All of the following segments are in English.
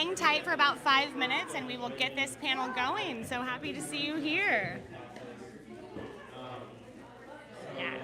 hang tight for about 5 minutes and we will get this panel going. So happy to see you here. Yeah.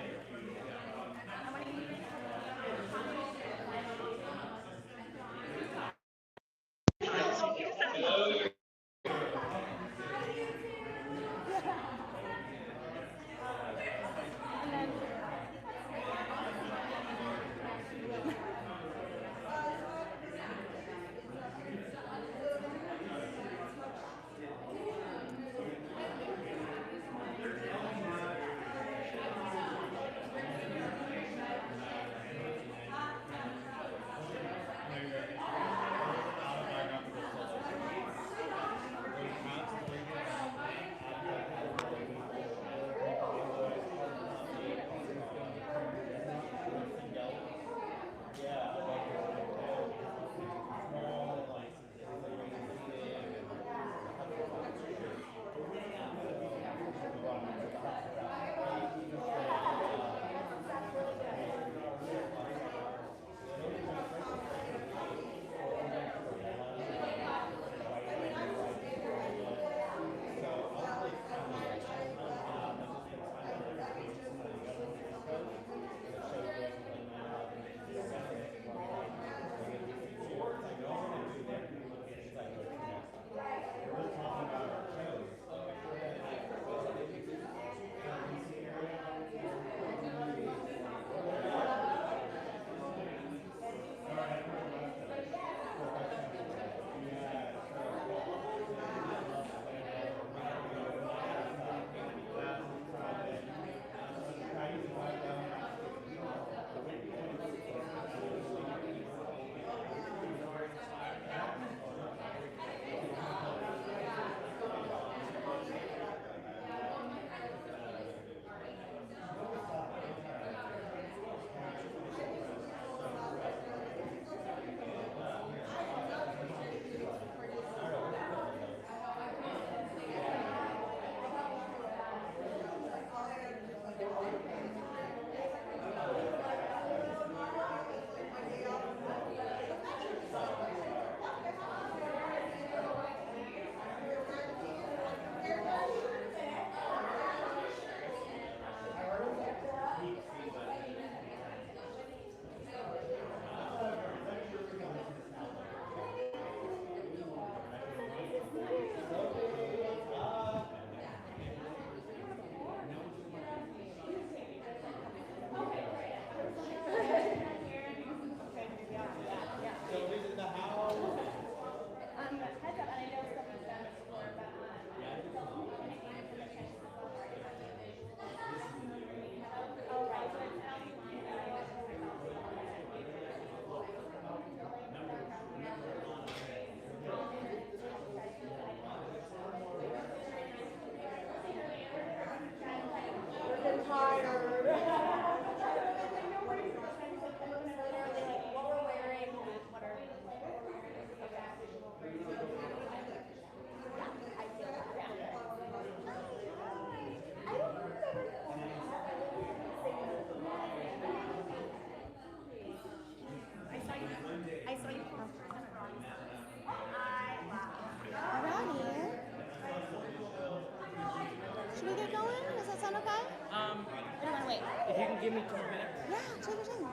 Should we get going? Does that sound okay? Or do you want to wait? If you can give me 2 minutes. Yeah, take your time.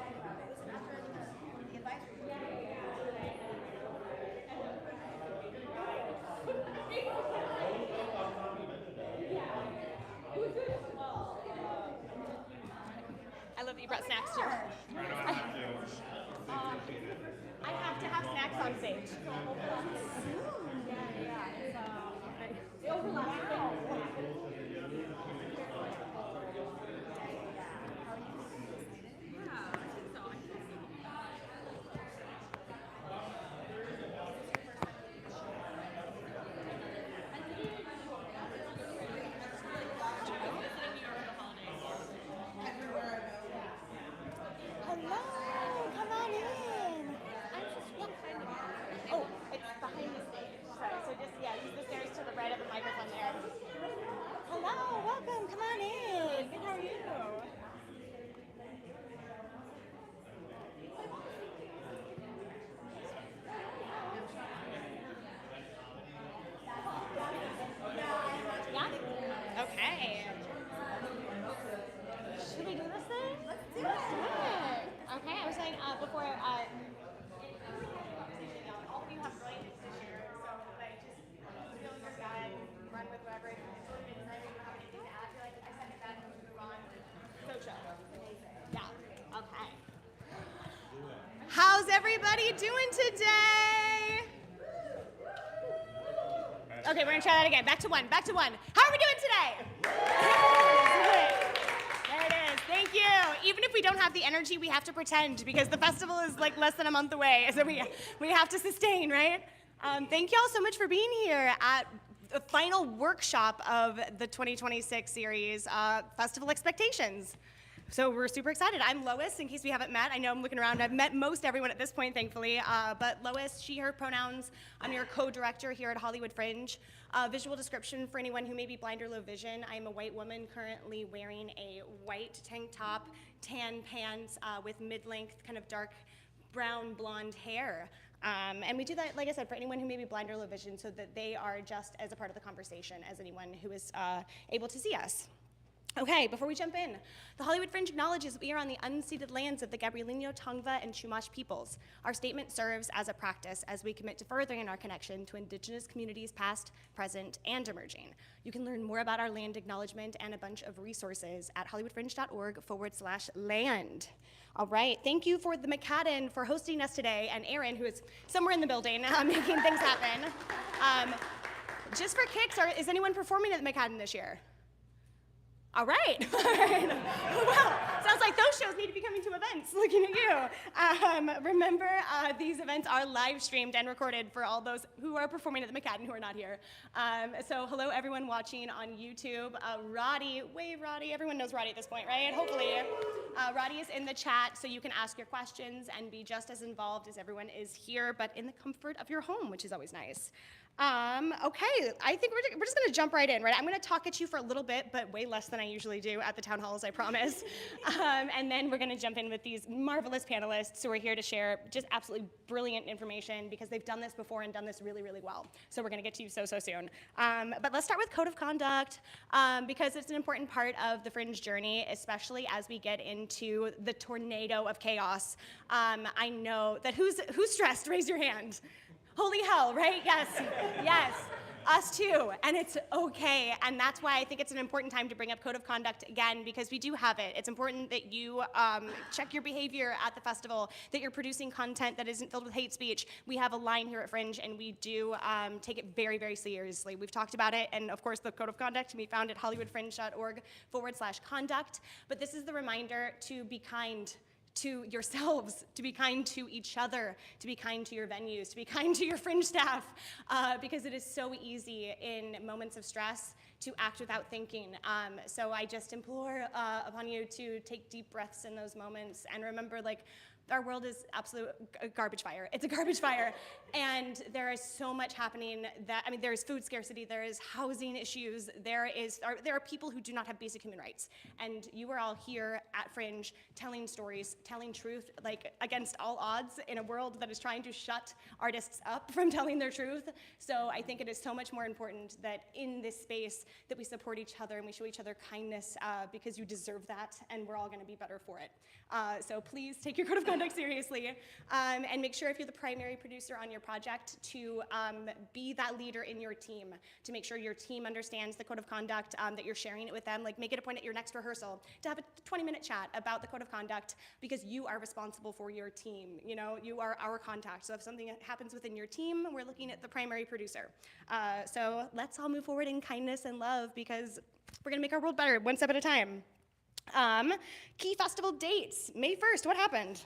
I love that you brought snacks too. I have to have snacks on stage. Hello, come on in. Oh, it's behind the stage. Sorry, so just, use the stairs to the right of the microphone there. Hello, welcome, come on in. Good, how are you? everybody doing today? Okay, we're gonna try that again. Back to one. How are we doing today? There it is. Thank you. Even if we don't have the energy, we have to pretend because the festival is like less than a month away, so we have to sustain, right? Thank you all so much for being here at the final workshop of the 2026 series, Festival Expectations. So we're super excited. I'm Lois, in case we haven't met. I know I'm looking around. I've met most everyone at this point, thankfully. But Lois, she, her pronouns. I'm your co-director here at Hollywood Fringe. Visual description for anyone who may be blind or low vision. I'm a white woman currently wearing a white tank top, tan pants with mid-length, kind of dark brown blonde hair. And we do that, like I said, for anyone who may be blind or low vision so that they are just as a part of the conversation as anyone who is able to see us. Okay, before we jump in, the Hollywood Fringe acknowledges that we are on the unceded lands of the Gabrielino, Tongva, and Chumash peoples. Our statement serves as a practice as we commit to furthering our connection to Indigenous communities past, present, and emerging. You can learn more about our land acknowledgement and a bunch of resources at hollywoodfringe.org/land. All right, thank you for the McCadden for hosting us today, and Aaron, who is somewhere in the building making things happen. Just for kicks, is anyone performing at the McCadden this year? All right. Well, sounds like those shows need to be coming to events, looking at you. Remember, these events are live streamed and recorded for all those who are performing at the McCadden who are not here. So hello, everyone watching on YouTube. Roddy, wave Roddy. Everyone knows Roddy at this point, right? Hopefully. Roddy is in the chat, so you can ask your questions and be just as involved as everyone is here, but in the comfort of your home, which is always nice. Okay, I think we're just gonna jump right in, right? I'm gonna talk at you for a little bit, but way less than I usually do at the town halls, I promise. And then we're gonna jump in with these marvelous panelists who are here to share just absolutely brilliant information because they've done this before and done this really, really well. So we're gonna get to you so soon. But let's start with code of conduct because it's an important part of the Fringe journey, especially as we get into the tornado of chaos. I know that who's stressed? Raise your hand. Holy hell, right? Yes, yes, us too, and it's okay, and that's why I think it's an important time to bring up code of conduct again, because we do have it. It's important that you check your behavior at the festival, that you're producing content that isn't filled with hate speech. We have a line here at Fringe, and we do take it very, very seriously. We've talked about it, and of course, the code of conduct can be found at hollywoodfringe.org/conduct, but this is the reminder to be kind to yourselves, to be kind to each other, to be kind to your venues, to be kind to your Fringe staff, because it is so easy in moments of stress to act without thinking. So I just implore upon you to take deep breaths in those moments and remember, like, our world is absolute garbage fire. It's a garbage fire. And there is so much happening that, I mean, there is food scarcity, there is housing issues, there are people who do not have basic human rights. And you are all here at Fringe telling stories, telling truth, like against all odds in a world that is trying to shut artists up from telling their truth. So I think it is so much more important that in this space that we support each other and we show each other kindness because you deserve that and we're all gonna be better for it. So please take your code of conduct seriously and make sure if you're the primary producer on your project to be that leader in your team, to make sure your team understands the code of conduct, that you're sharing it with them. Like, make it a point at your next rehearsal to have a 20-minute chat about the code of conduct because you are responsible for your team. You know, you are our contact. So if something happens within your team, we're looking at the primary producer. So let's all move forward in kindness and love because we're gonna make our world better one step at a time. Key festival dates. May 1st, what happened?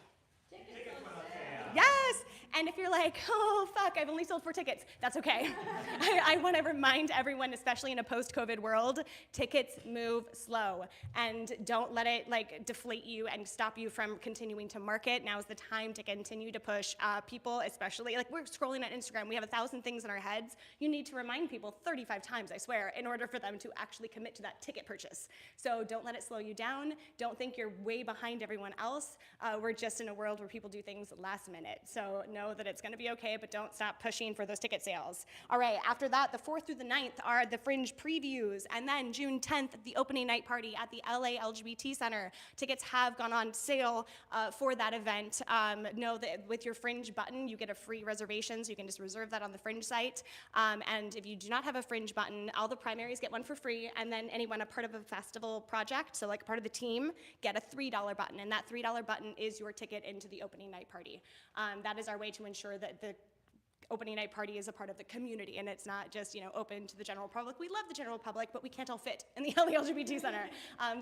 Yes, and if you're like, oh, fuck, I've only sold 4 tickets, that's okay. I want to remind everyone, especially in a post-COVID world, tickets move slow, and don't let it like deflate you and stop you from continuing to market. Now's the time to continue to push people, especially, like we're scrolling on Instagram, we have 1,000 things in our heads. You need to remind people 35 times, I swear, in order for them to actually commit to that ticket purchase. So don't let it slow you down. Don't think you're way behind everyone else. We're just in a world where people do things last minute. So know that it's going to be okay, but don't stop pushing for those ticket sales. All right, after that, the 4th through the 9th are the Fringe previews, and then June 10th, the opening night party at the LA LGBT Center. Tickets have gone on sale for that event. Know that with your Fringe button, you get a free reservation, so you can just reserve that on the Fringe site. And if you do not have a Fringe button, all the primaries get one for free, and then anyone a part of a festival project, so like part of the team, get a $3 button, and that $3 button is your ticket into the opening night party. That is our way to ensure that the opening night party is a part of the community, and it's not just open to the general public. We love the general public, but we can't all fit in the LA LGBT Center.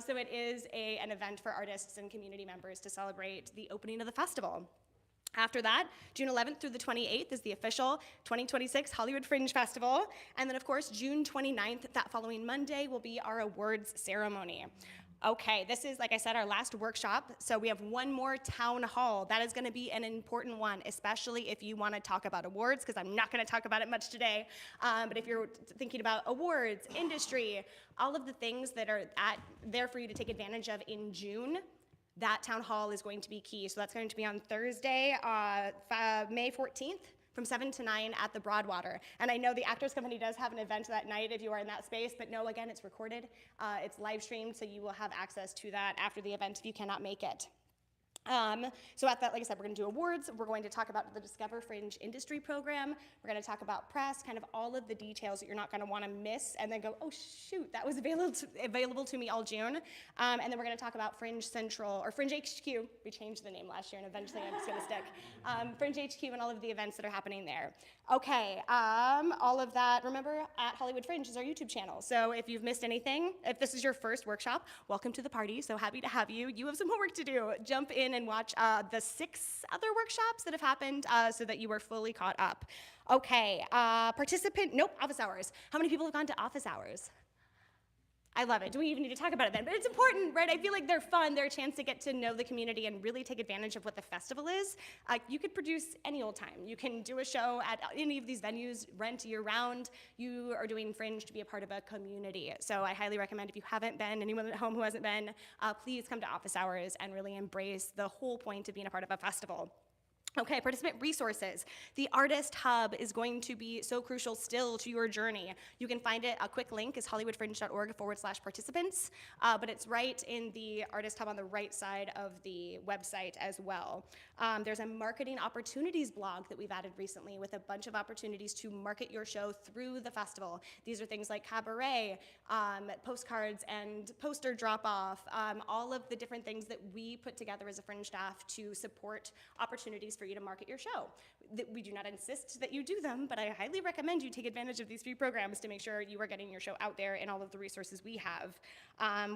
So it is an event for artists and community members to celebrate the opening of the festival. After that, June 11th through the 28th is the official 2026 Hollywood Fringe Festival. And then, of course, June 29th, that following Monday, will be our awards ceremony. Okay, this is, like I said, our last workshop. So we have one more town hall. That is going to be an important one, especially if you want to talk about awards, because I'm not going to talk about it much today. But if you're thinking about awards, industry, all of the things that are there for you to take advantage of in June, that town hall is going to be key. So that's going to be on Thursday, May 14th from 7 to 9 at the Broadwater. And I know the Actors Company does have an event that night if you are in that space, but no, again, it's recorded. It's live streamed, so you will have access to that after the event if you cannot make it. So at that, like I said, we're going to do awards. We're going to talk about the Discover Fringe Industry Program. We're going to talk about press, kind of all of the details that you're not going to want to miss and then go, oh shoot, that was available to me all June. And then we're going to talk about Fringe Central, or Fringe HQ. We changed the name last year and eventually it's going to stick. Fringe HQ and all of the events that are happening there. Okay, all of that, remember, at Hollywood Fringe is our YouTube channel. So if you've missed anything, if this is your first workshop, welcome to the party. So happy to have you. You have some homework to do. Jump in and watch the 6 other workshops that have happened so that you are fully caught up. Okay, office hours. How many people have gone to office hours? I love it. Do we even need to talk about it then? But it's important, right? I feel like they're fun. They're a chance to get to know the community and really take advantage of what the festival is. You could produce any old time. You can do a show at any of these venues, rent year-round. You are doing Fringe to be a part of a community. So I highly recommend, if you haven't been, anyone at home who hasn't been, please come to office hours and really embrace the whole point of being a part of a festival. Okay, participant resources. The Artist Hub is going to be so crucial still to your journey. You can find it, a quick link is hollywoodfringe.org/participants, but it's right in the Artist Hub on the right side of the website as well. There's a marketing opportunities blog that we've added recently with a bunch of opportunities to market your show through the festival. These are things like cabaret, postcards and poster drop-off, all of the different things that we put together as a Fringe staff to support opportunities for you to market your show. We do not insist that you do them, but I highly recommend you take advantage of these free programs to make sure you are getting your show out there and all of the resources we have.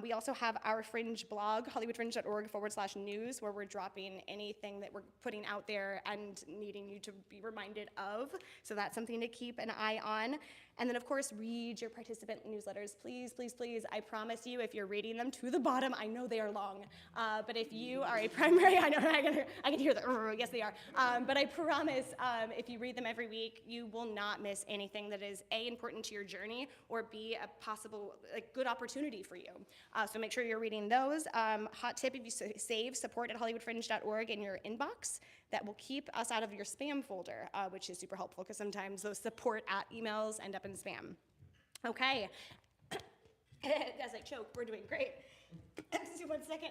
We also have our Fringe blog, hollywoodfringe.org/news, where we're dropping anything that we're putting out there and needing you to be reminded of. So that's something to keep an eye on. And then, of course, read your participant newsletters. Please, please, please, I promise you, if you're reading them to the bottom, I know they are long, but if you are a primary, I know, I can hear the, yes, they are, but I promise if you read them every week, you will not miss anything that is A, important to your journey, or B, a possible good opportunity for you. So make sure you're reading those. Hot tip, if you save support at hollywoodfringe.org in your inbox, that will keep us out of your spam folder, which is super helpful because sometimes those support emails end up in spam. Okay, as I choke, we're doing great. Just 1 second.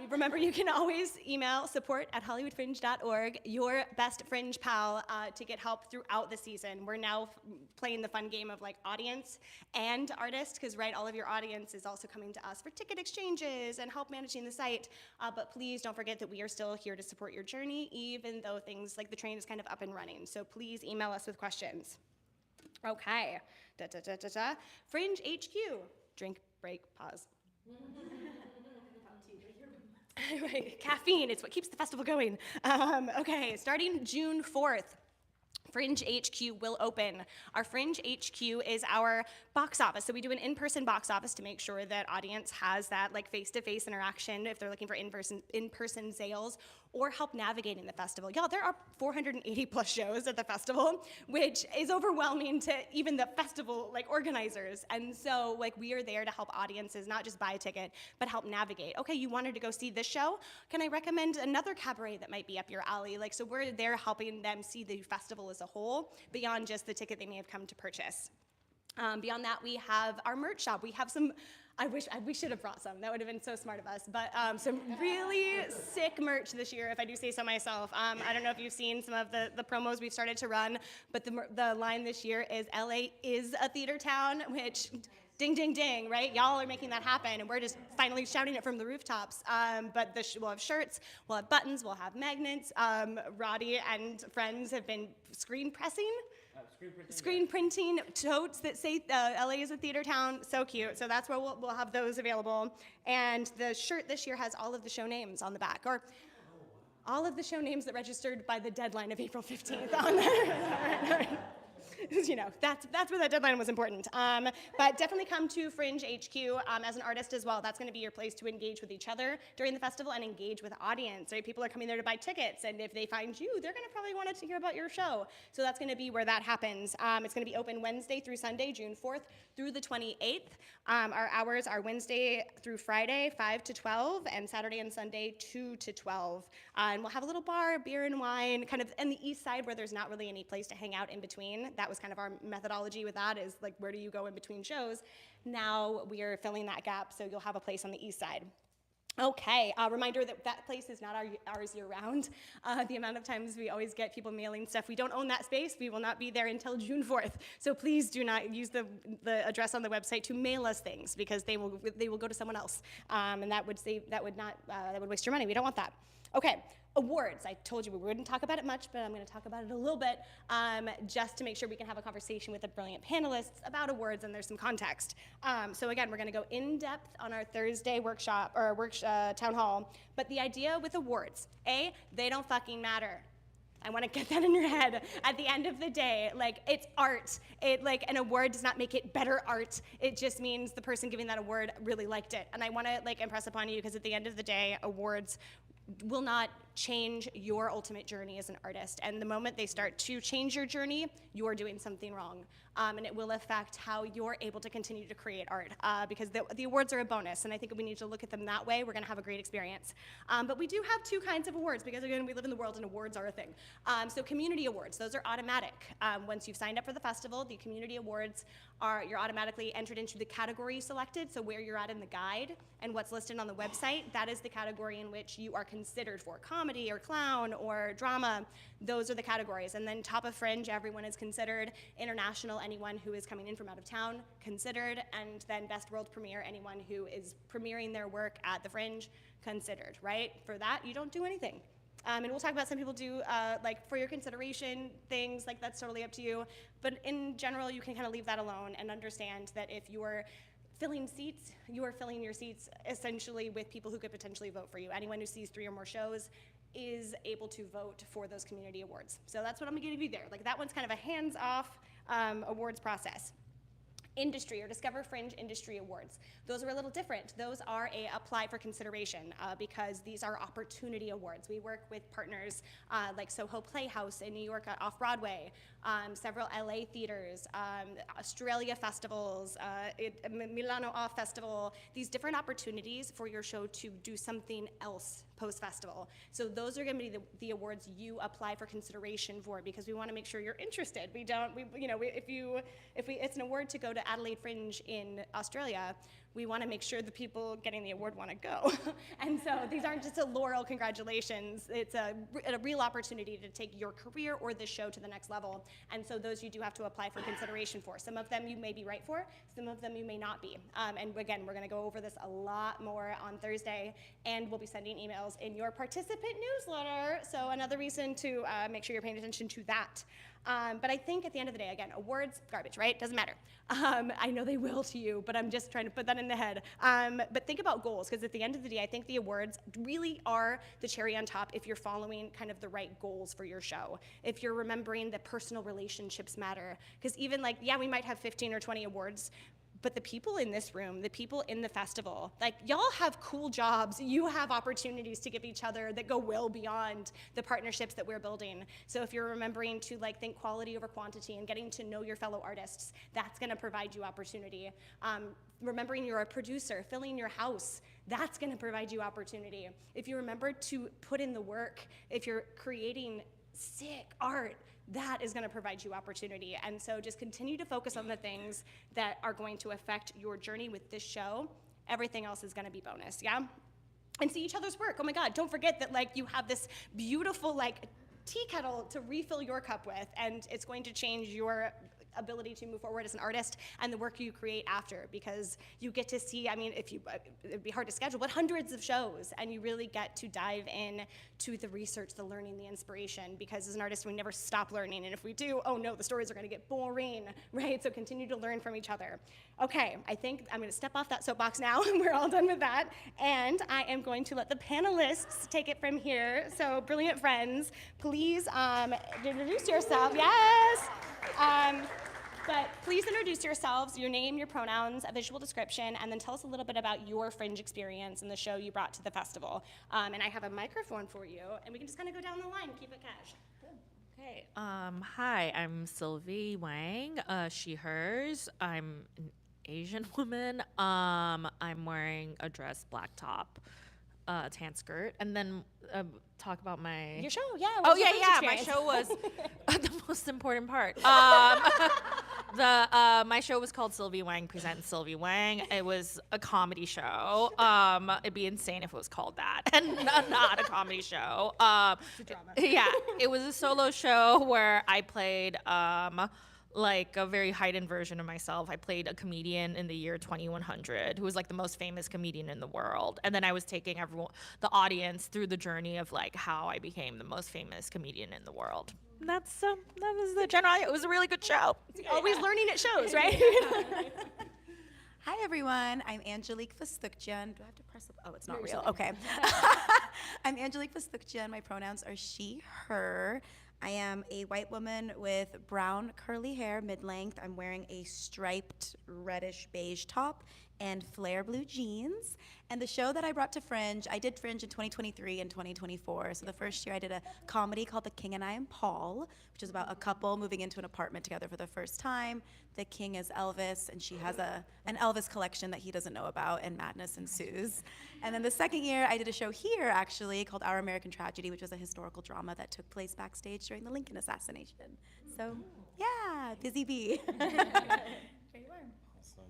Remember, you can always email support@hollywoodfringe.org, your best Fringe pal, to get help throughout the season. We're now playing the fun game of audience and artist, because all of your audience is also coming to us for ticket exchanges and help managing the site. But please don't forget that we are still here to support your journey, even though things like the train is kind of up and running. So please email us with questions. Okay, Fringe HQ, drink, break, pause. Right. Caffeine, it's what keeps the festival going. Okay, starting June 4th, Fringe HQ will open. Our Fringe HQ is our box office. So we do an in-person box office to make sure that audience has that face-to-face interaction if they're looking for in-person sales, or help navigating the festival. Y'all, there are 480 plus shows at the festival, which is overwhelming to even the festival organizers. And so we are there to help audiences not just buy a ticket, but help navigate. Okay, you wanted to go see this show? Can I recommend another cabaret that might be up your alley? So we're there helping them see the festival as a whole, beyond just the ticket they may have come to purchase. Beyond that, we have our merch shop. We have some, we should have brought some. That would have been so smart of us. But some really sick merch this year, if I do say so myself. I don't know if you've seen some of the promos we've started to run, but the line this year is LA is a theater town, which ding, ding, ding, right? Y'all are making that happen, and we're just finally shouting it from the rooftops. But we'll have shirts, we'll have buttons, we'll have magnets. Roddy and friends have been screen printing totes that say LA is a theater town. So cute. So that's where we'll have those available. And the shirt this year has all of the show names on the back, or all of the show names that registered by the deadline of April 15th on there. That's where that deadline was important. But definitely come to Fringe HQ as an artist as well. That's going to be your place to engage with each other during the festival and engage with the audience. Right? People are coming there to buy tickets, and if they find you, they're going to probably want to hear about your show. So that's going to be where that happens. It's going to be open Wednesday through Sunday, June 4th through the 28th. Our hours are Wednesday through Friday, 5 to 12, and Saturday and Sunday, 2 to 12. And we'll have a little bar, beer and wine, kind of on the east side where there's not really any place to hang out in between. That was kind of our methodology with that, is where do you go in between shows? Now we are filling that gap, so you'll have a place on the east side. Okay, reminder that place is not ours year-round. The amount of times we always get people mailing stuff, we don't own that space. We will not be there until June 4th. So please do not use the address on the website to mail us things, because they will go to someone else, and that would waste your money. We don't want that. Okay, awards. I told you we wouldn't talk about it much, but I'm going to talk about it a little bit, just to make sure we can have a conversation with the brilliant panelists about awards and there's some context. So again, we're going to go in depth on our Thursday workshop or town hall. But the idea with awards, they don't fucking matter. I want to get that in your head. At the end of the day, it's art. An award does not make it better art. It just means the person giving that award really liked it. And I want to impress upon you, because at the end of the day, awards will not change your ultimate journey as an artist. And the moment they start to change your journey, you're doing something wrong. And it will affect how you're able to continue to create art, because the awards are a bonus, and I think we need to look at them that way. We're gonna have a great experience. But we do have two kinds of awards, because again, we live in the world and awards are a thing. So community awards, those are automatic. Once you've signed up for the festival, the community awards you're automatically entered into the category selected, so where you're at in the guide and what's listed on the website, that is the category in which you are considered for. Comedy or clown or drama, those are the categories. And then top of Fringe, everyone is considered. International, anyone who is coming in from out of town, considered. And then Best World Premiere, anyone who is premiering their work at the Fringe, considered, right? For that, you don't do anything. And we'll talk about some people do, for your consideration things, that's totally up to you. But in general, you can kind of leave that alone and understand that if you're filling seats, you are filling your seats essentially with people who could potentially vote for you. Anyone who sees 3 or more shows is able to vote for those community awards. So that's what I'm gonna give you there. That one's kind of a hands-off awards process. Industry or Discover Fringe Industry Awards. Those are a little different. Those are apply for consideration, because these are opportunity awards. We work with partners like Soho Playhouse in New York off-Broadway, several LA theaters, Australia festivals, Milano Off Festival, these different opportunities for your show to do something else post-festival. So those are going to be the awards you apply for consideration for, because we want to make sure you're interested. If it's an award to go to Adelaide Fringe in Australia, we want to make sure the people getting the award want to go. And so these aren't just a laurel congratulations. It's a real opportunity to take your career or the show to the next level. And so those you do have to apply for consideration for. Some of them you may be right for, some of them you may not be. And again, we're going to go over this a lot more on Thursday, and we'll be sending emails in your participant newsletter. So another reason to make sure you're paying attention to that. But I think at the end of the day, again, awards, garbage, right? Doesn't matter. I know they will to you, but I'm just trying to put that in the head. But think about goals, because at the end of the day, I think the awards really are the cherry on top if you're following kind of the right goals for your show. If you're remembering that personal relationships matter. Because even we might have 15 or 20 awards, But the people in this room, the people in the festival, like y'all have cool jobs. You have opportunities to give each other that go well beyond the partnerships that we're building. So if you're remembering to like think quality over quantity and getting to know your fellow artists, that's gonna provide you opportunity. Remembering you're a producer, filling your house, that's gonna provide you opportunity. If you remember to put in the work, if you're creating sick art, that is gonna provide you opportunity. And so just continue to focus on the things that are going to affect your journey with this show. Everything else is gonna be bonus, yeah? And see each other's work. Oh my God, don't forget that like you have this beautiful like tea kettle to refill your cup with, and it's going to change your ability to move forward as an artist and the work you create after, because you get to see, I mean, it'd be hard to schedule, but hundreds of shows, and you really get to dive in to the research, the learning, the inspiration, because as an artist, we never stop learning, and if we do, oh no, the stories are gonna get boring, right? So continue to learn from each other. Okay, I think I'm gonna step off that soapbox now, and we're all done with that, and I am going to let the panelists take it from here. So brilliant friends, please introduce yourself, yes. But please introduce yourselves, your name, your pronouns, a visual description, and then tell us a little bit about your Fringe experience and the show you brought to the festival. And I have a microphone for you, and we can just kind of go down the line, keep it cash. Okay. Hi, I'm Sylvie Wang, she, hers. I'm an Asian woman. I'm wearing a dress, black top, tan skirt, and then talk about my... Your show, yeah. Oh, yeah, my show was the most important part. My show was called Sylvie Wang Presents Sylvie Wang. It was a comedy show. It'd be insane if it was called that, and not a comedy show. It's a drama. Yeah, it was a solo show where I played like a very heightened version of myself. I played a comedian in the year 2100 who was like the most famous comedian in the world, and then I was taking everyone, the audience, through the journey of like how I became the most famous comedian in the world. And that was the general. It was a really good show. Always learning at shows, right? Hi everyone, I'm Angelique Fastukjian. Do I have to press? Oh, it's not real. Okay. I'm Angelique Fastukjian. My pronouns are she, her. I am a white woman with brown curly hair, mid-length. I'm wearing a striped reddish beige top and flare blue jeans. And the show that I brought to Fringe, I did Fringe in 2023 and 2024. So the first year I did a comedy called The King and I Am Paul, which is about a couple moving into an apartment together for the first time. The king is Elvis, and she has an Elvis collection that he doesn't know about, and madness ensues. And then the second year, I did a show here, actually, called Our American Tragedy, which was a historical drama that took place backstage during the Lincoln assassination. So, yeah, busy bee. There you are. Awesome.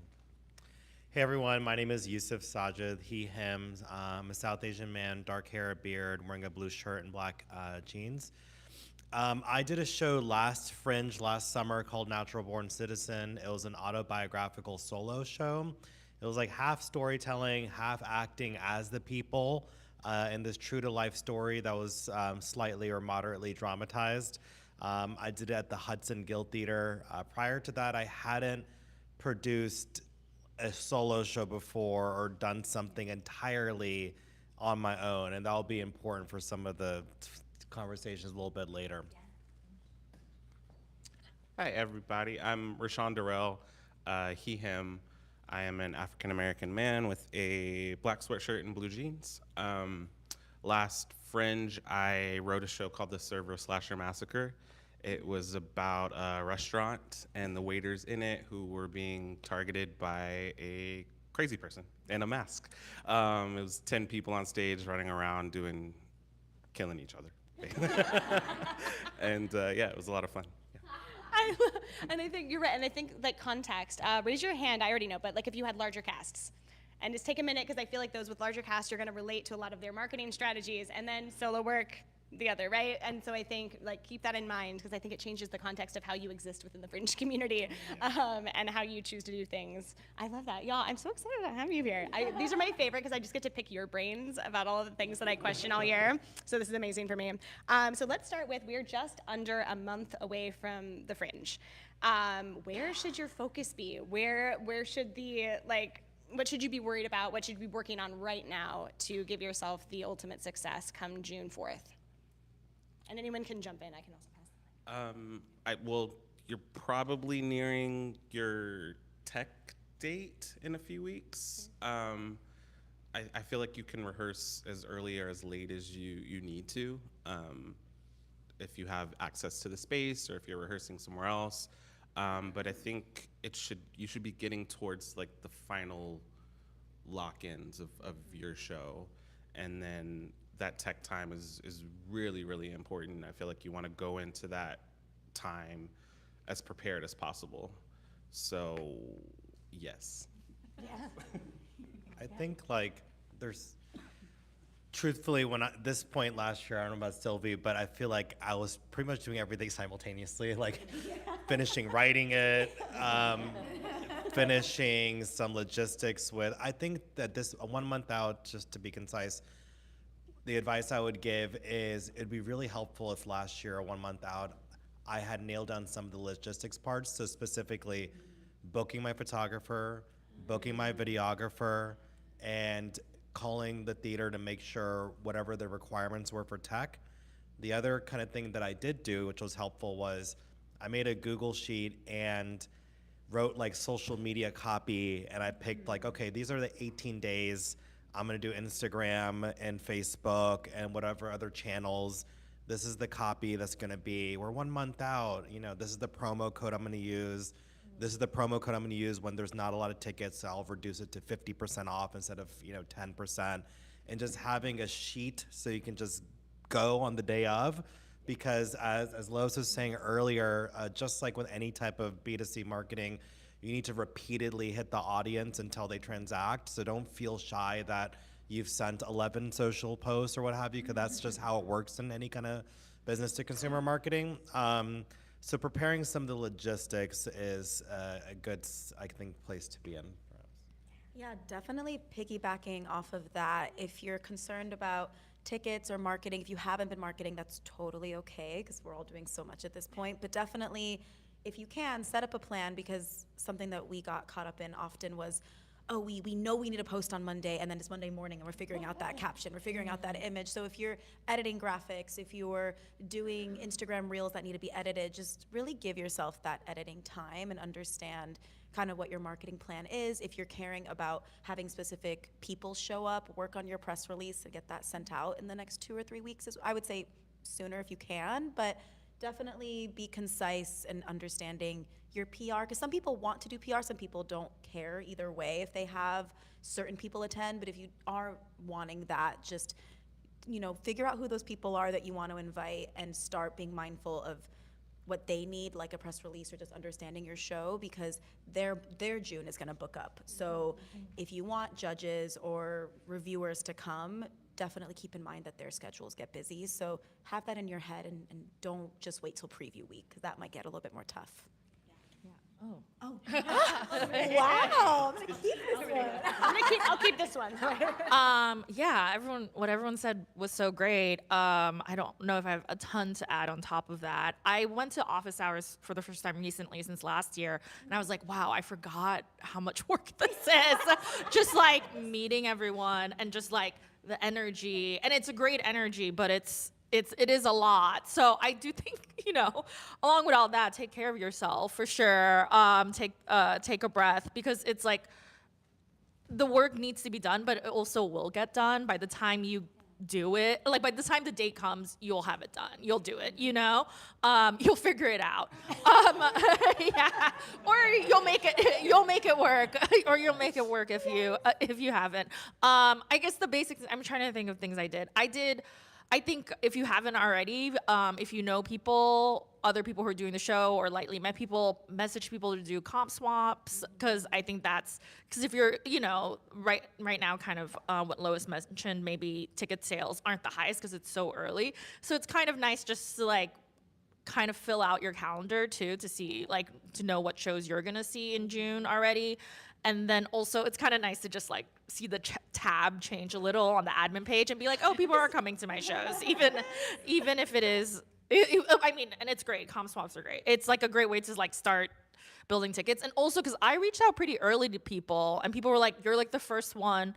Hey everyone, my name is Yusuf Sajid, he, him. I'm a South Asian man, dark hair, beard, wearing a blue shirt and black jeans. I did a show last Fringe last summer called Natural Born Citizen. It was an autobiographical solo show. It was like half storytelling, half acting as the people in this true to life story that was slightly or moderately dramatized. I did it at the Hudson Guild Theater. Prior to that, I hadn't produced a solo show before or done something entirely on my own, and that'll be important for some of the conversations a little bit later. Hi everybody, I'm Rashawn Durrell, he, him. I am an African-American man with a black sweatshirt and blue jeans. Last Fringe, I wrote a show called The Server Slasher Massacre. It was about a restaurant and the waiters in it who were being targeted by a crazy person in a mask. It was 10 people on stage running around killing each other. And yeah, it was a lot of fun. Yeah. And I think you're right, and I think like context, raise your hand, I already know, but like if you had larger casts. And just take a minute, because I feel like those with larger casts, you're gonna relate to a lot of their marketing strategies, and then solo work, the other, right? And so I think like keep that in mind, because I think it changes the context of how you exist within the Fringe community and how you choose to do things. I love that. Y'all, I'm so excited to have you here. These are my favorite because I just get to pick your brains about all of the things that I question all year. So this is amazing for me. So let's start with, we're just under a month away from the Fringe. Where should your focus be? Where should the, like, what should you be worried about? What should you be working on right now to give yourself the ultimate success come June 4th? And anyone can jump in. I can also pass the mic. Well, you're probably nearing your tech date in a few weeks. I feel like you can rehearse as early or as late as you need to, if you have access to the space or if you're rehearsing somewhere else. But I think you should be getting towards like the final lock-ins of your show, and then that tech time is really, really important. I feel like you want to go into that time as prepared as possible. So, yes. I think like there's truthfully this point last year, I don't know about Sylvie, but I feel like I was pretty much doing everything simultaneously, like finishing writing it, finishing some logistics with. I think that this 1 month out, just to be concise, the advice I would give is it'd be really helpful if last year, 1 month out, I had nailed down some of the logistics parts. So specifically, booking my photographer, booking my videographer, and calling the theater to make sure whatever the requirements were for tech. The other kind of thing that I did do, which was helpful, was I made a Google sheet and wrote like social media copy, and I picked like, okay, these are the 18 days I'm gonna do Instagram and Facebook and whatever other channels. This is the copy that's gonna be. We're 1 month out. This is the promo code I'm gonna use. This is the promo code I'm going to use when there's not a lot of tickets. So I'll reduce it to 50% off instead of 10%, and just having a sheet so you can just go on the day of. Because as Lois was saying earlier, just like with any type of B2C marketing, you need to repeatedly hit the audience until they transact. So don't feel shy that you've sent 11 social posts or what have you, because that's just how it works in any kind of business to consumer marketing. So preparing some of the logistics is a good, I think, place to be in. Yeah, definitely piggybacking off of that. If you're concerned about tickets or marketing, if you haven't been marketing, that's totally okay, because we're all doing so much at this point. But definitely, if you can, set up a plan, because something that we got caught up in often was, oh, we know we need to post on Monday, and then it's Monday morning, and we're figuring out that caption, we're figuring out that image. So if you're editing graphics, if you're doing Instagram reels that need to be edited, just really give yourself that editing time and understand kind of what your marketing plan is. If you're caring about having specific people show up, work on your press release and get that sent out in the next 2 or 3 weeks. I would say sooner if you can, but definitely be concise and understanding your PR, because some people want to do PR, some people don't care either way if they have certain people attend. But if you are wanting that, just figure out who those people are that you want to invite and start being mindful of what they need, like a press release or just understanding your show, because their June is going to book up. So if you want judges or reviewers to come, definitely keep in mind that their schedules get busy. So have that in your head, and don't just wait till preview week, because that might get a little bit more tough. Wow. I'm gonna keep this one. I'll keep this one. Yeah, what everyone said was so great. I don't know if I have a ton to add on top of that. I went to office hours for the first time recently since last year, and I was like, wow, I forgot how much work this is. Just like meeting everyone and just like the energy, and it's a great energy, but it is a lot. So I do think, along with all that, take care of yourself for sure. Take a breath, because it's like the work needs to be done, but it also will get done by the time you do it. Like by the time the date comes, you'll have it done. You'll do it, you'll figure it out. Yeah. Or you'll make it work, or you'll make it work if you haven't. I guess the basics, I'm trying to think of things I did. I think if you haven't already, if you know other people who are doing the show or lightly met people, message people to do comp swaps, because I think because if you're, right now, kind of what Lois mentioned, maybe ticket sales aren't the highest because it's so early. So it's kind of nice just to like kind of fill out your calendar too, to see, like, to know what shows you're gonna see in June already. And then also it's kind of nice to just like see the tab change a little on the admin page and be like, oh, people are coming to my shows, even if it is, I mean, and it's great. Comp swaps are great. It's like a great way to like start building tickets. And also because I reached out pretty early to people, and people were like, you're like the first one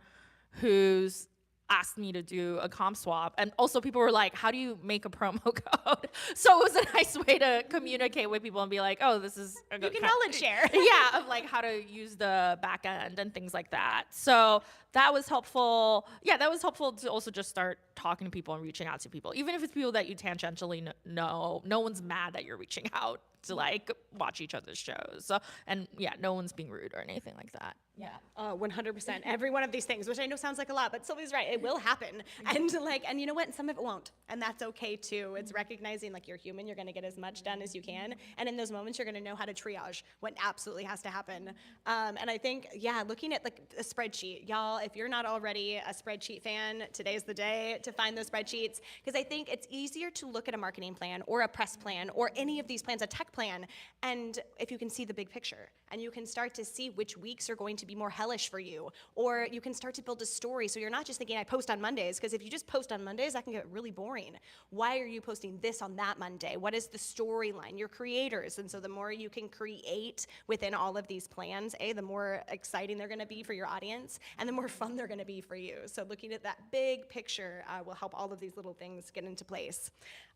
who's asked me to do a comp swap. And also people were like, how do you make a promo code? So it was a nice way to communicate with people and be like, oh, this is a You good can kind- knowledge share. yeah, of like how to use the back end and things like that. So that was helpful. Yeah, that was helpful to also just start talking to people and reaching out to people. Even if it's people that you tangentially know, no one's mad that you're reaching out to like watch each other's shows. So, and yeah, no one's being rude or anything like that. Yeah, 100%. Every one of these things, which I know sounds like a lot, but Sylvie's right. It will happen, and you know what? Some of it won't, and that's okay too. It's recognizing like you're human. You're going to get as much done as you can, and in those moments, you're going to know how to triage what absolutely has to happen. And I think, yeah, looking at like a spreadsheet, y'all. If you're not already a spreadsheet fan, today's the day to find those spreadsheets, because I think it's easier to look at a marketing plan or a press plan or any of these plans, a tech plan, and if you can see the big picture, and you can start to see which weeks are going to be more hellish for you, or you can start to build a story so you're not just thinking I post on Mondays, because if you just post on Mondays that can get really boring. Why are you posting this on that Monday? What is the storyline? You're creators, and so the more you can create within all of these plans, the more exciting they're going to be for your audience and the more fun they're going to be for you. So looking at that big picture will help all of these little things get into place.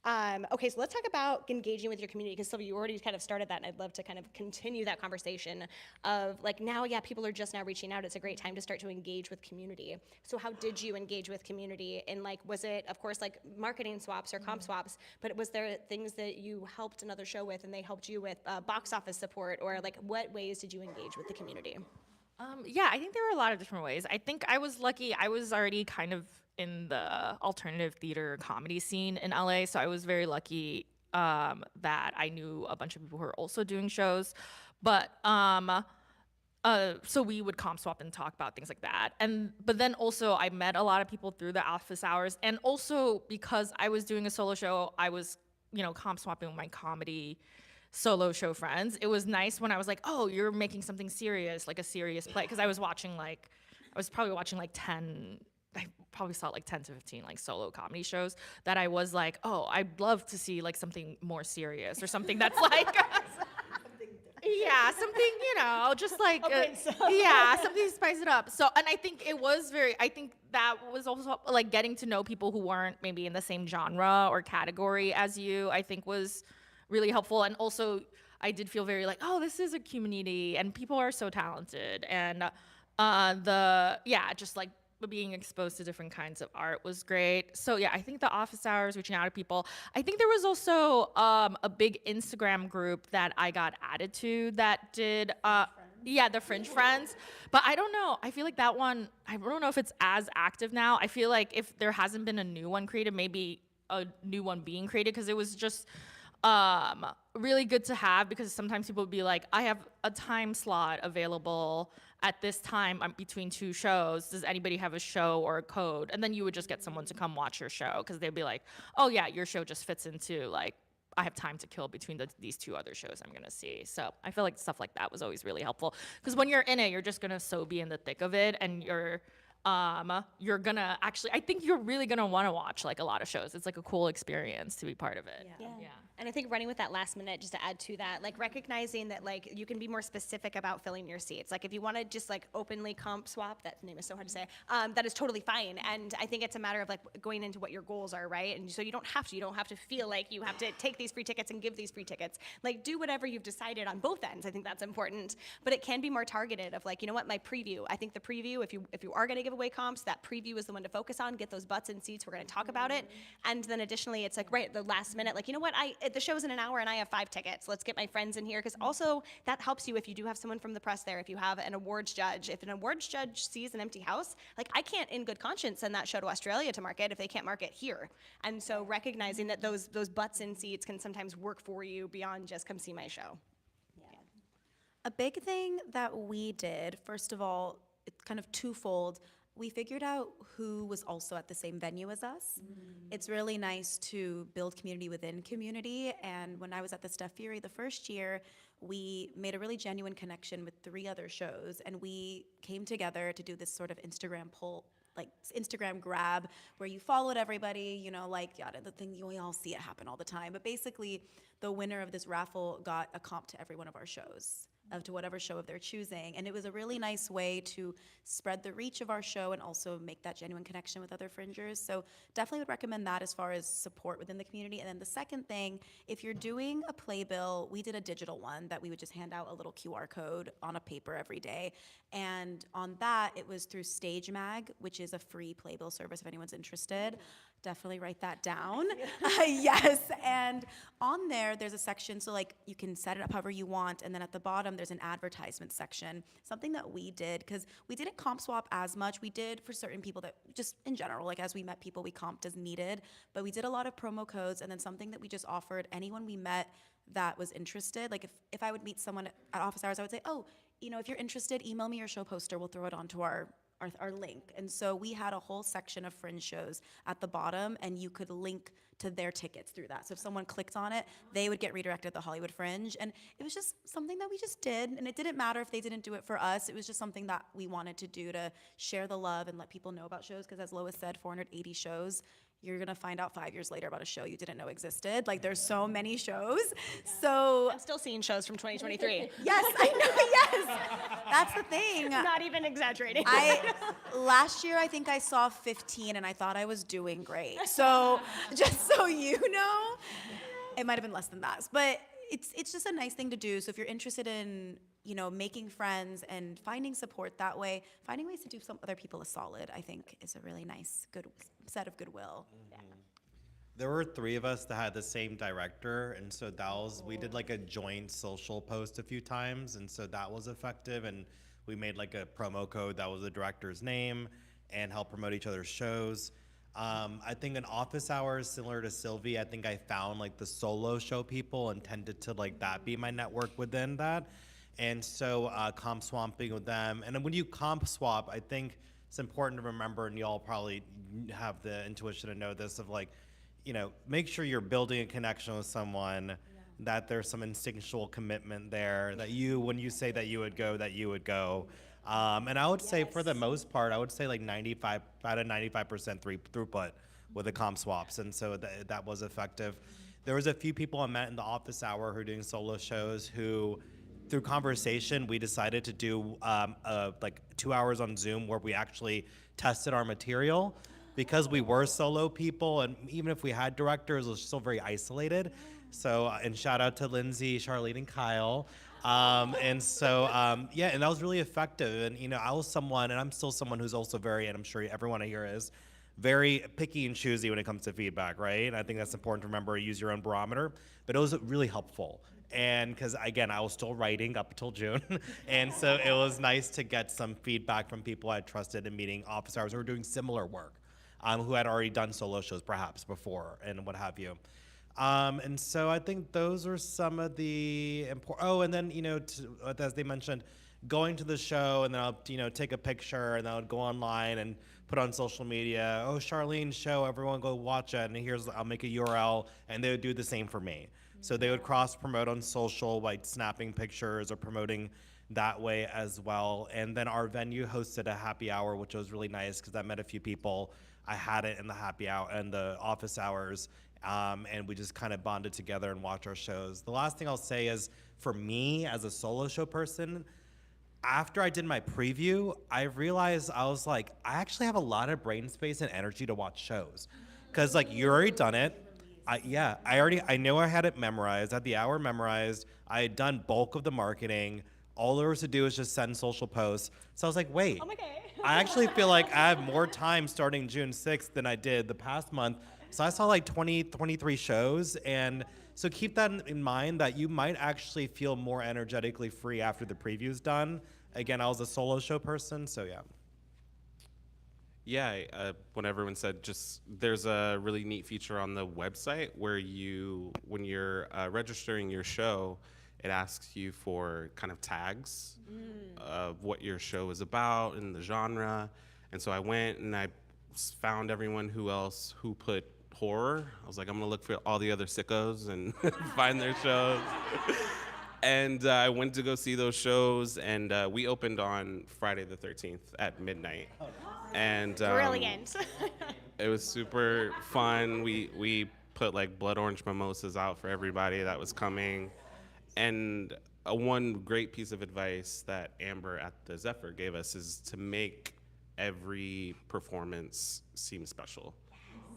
Okay, so let's talk about engaging with your community, because Sylvia, you already kind of started that, and I'd love to kind of continue that conversation of like now, yeah, people are just now reaching out. It's a great time to start to engage with community. So how did you engage with community? And like, was it, of course, like marketing swaps or comp swaps, but was there things that you helped another show with and they helped you with box office support, or like what ways did you engage with the community? Yeah, I think there were a lot of different ways. I think I was lucky. I was already kind of in the alternative theater comedy scene in LA, so I was very lucky that I knew a bunch of people who were also doing shows. But so we would comp swap and talk about things like that. But then also I met a lot of people through the office hours, and also because I was doing a solo show, I was comp swapping with my comedy solo show friends. It was nice when I was like, oh, you're making something serious, like a serious play, because I was probably watching like 10. I probably saw like 10 to 15 like solo comedy shows that I was like, oh, I'd love to see like something more serious or something that's like, yeah, something, just like, yeah, something to spice it up. So, and I think that was also like getting to know people who weren't maybe in the same genre or category as you, I think was really helpful. And also I did feel very like, oh, this is a community and people are so talented. And just like being exposed to different kinds of art was great. So yeah, I think the office hours, reaching out to people. I think there was also a big Instagram group that I got added to that did the Fringe Friends. But I don't know. I feel like that one, I don't know if it's as active now. I feel like if there hasn't been a new one created, maybe a new one being created, because it was just really good to have, because sometimes people would be like, I have a time slot available at this time between two shows. Does anybody have a show or a code? And then you would just get someone to come watch your show, because they'd be like, oh yeah, your show just fits into like, I have time to kill between these two other shows I'm gonna see. So I feel like stuff like that was always really helpful, because when you're in it, you're just gonna be in the thick of it, and you're gonna actually, I think you're really gonna wanna watch like a lot of shows. It's like a cool experience to be part of it. Yeah. And I think running with that last minute, just to add to that, like recognizing that like you can be more specific about filling your seats. Like if you want to just like openly comp swap, that name is so hard to say, that is totally fine. And I think it's a matter of like going into what your goals are, right? And so you don't have to feel like you have to take these free tickets and give these free tickets. Like do whatever you've decided on both ends. I think that's important. But it can be more targeted of like, you know what, my preview. I think the preview, if you are going to give away comps, that preview is the one to focus on. Get those butts in seats. We're going to talk about it. And then additionally, it's like right the last minute, like you know what, the show's in an hour and I have 5 tickets. Let's get my friends in here, because also that helps you if you do have someone from the press there. If you have an awards judge, if an awards judge sees an empty house, like I can't in good conscience send that show to Australia to market if they can't market here. And so recognizing that those butts in seats can sometimes work for you beyond just come see my show. A big thing that we did, first of all, it's kind of twofold. We figured out who was also at the same venue as us. It's really nice to build community within community. And when I was at the Stuff Fury the first year, we made a really genuine connection with 3 other shows. And we came together to do this sort of Instagram poll, like Instagram grab, where you followed everybody, like yada, the thing we all see it happen all the time. But basically, the winner of this raffle got a comp to every one of our shows. to whatever show of their choosing. And it was a really nice way to spread the reach of our show and also make that genuine connection with other fringers. So definitely would recommend that as far as support within the community. And then the second thing, if you're doing a playbill, we did a digital one that we would just hand out a little QR code on a paper every day. And on that, it was through Stage Mag, which is a free playbill service if anyone's interested. Definitely write that down. Yes, and on there, there's a section, so like you can set it up however you want, and then at the bottom, there's an advertisement section. Something that we did, because we didn't comp swap as much. We did for certain people that just in general, like as we met people, we comped as needed, but we did a lot of promo codes, and then something that we just offered anyone we met that was interested. Like if I would meet someone at office hours, I would say, oh, if you're interested, email me your show poster. We'll throw it onto our link. And so we had a whole section of fringe shows at the bottom, and you could link to their tickets through that. So if someone clicked on it, they would get redirected to the Hollywood Fringe. And it was just something that we just did. And it didn't matter if they didn't do it for us. It was just something that we wanted to do to share the love and let people know about shows. Because as Lois said, 480 shows. You're gonna find out 5 years later about a show you didn't know existed. Like there's so many shows. So I'm still seeing shows from 2023. yes, I know, yes. That's the thing. Not even exaggerating. Last year I think I saw 15 and I thought I was doing great. So just so you know, it might have been less than that. But it's just a nice thing to do. So if you're interested in, making friends and finding support that way, finding ways to do some other people a solid, I think is a really nice, good set of goodwill. Yeah. There were 3 of us that had the same director, and so we did like a joint social post a few times, and so that was effective, and we made like a promo code that was the director's name and helped promote each other's shows. I think in office hours, similar to Sylvie, I think I found like the solo show people and tended to like that be my network within that. And so comp swapping with them. And then when you comp swap, I think it's important to remember, and y'all probably have the intuition to know this, of like, make sure you're building a connection with someone, that there's some instinctual commitment there, that when you say that you would go, that you would go. And I would say for the most part, I would say like 95 out of 95% throughput with the comp swaps. And so that was effective. There was a few people I met in the office hour who are doing solo shows who, through conversation, we decided to do like 2 hours on Zoom where we actually tested our material, because we were solo people, and even if we had directors, it was still very isolated. So, and shout out to Lindsay, Charlene, and Kyle. And so, and that was really effective. And, I was someone, and I'm still someone who's also very, and I'm sure everyone here is, very picky and choosy when it comes to feedback, right? And I think that's important to remember, use your own barometer. But it was really helpful. And because, again, I was still writing up until June. And so it was nice to get some feedback from people I trusted in meeting office hours who were doing similar work, who had already done solo shows perhaps before and what have you. And so I think those are some of the important, and then, as they mentioned, going to the show, and then I'll, take a picture, and then I'll go online and put on social media, oh, Charlene's show, everyone go watch it, and I'll make a URL, and they would do the same for me. So they would cross-promote on social, like snapping pictures or promoting that way as well. And then our venue hosted a happy hour, which was really nice because I met a few people. I had it in the happy hour and the office hours, and we just kind of bonded together and watched our shows. The last thing I'll say is, for me as a solo show person, after I did my preview, I realized I was like, I actually have a lot of brain space and energy to watch shows. Because like, you already done it. I know I had it memorized. I had the hour memorized. I had done bulk of the marketing. All there was to do was just send social posts. So I was like, wait, I actually feel like I have more time starting June 6th than I did the past month. So I saw like 23 shows. And so keep that in mind, that you might actually feel more energetically free after the preview's done. Again, I was a solo show person, so yeah. Yeah, when everyone said, there's a really neat feature on the website where when you're registering your show, it asks you for kind of tags of what your show is about and the genre. And so I went and I found everyone who put horror. I was like, I'm gonna look for all the other sickos and find their shows. And I went to go see those shows, and we opened on Friday the 13th at midnight. And Brilliant. It was super fun. We put like blood orange mimosas out for everybody that was coming. And one great piece of advice that Amber at the Zephyr gave us is to make every performance seem special.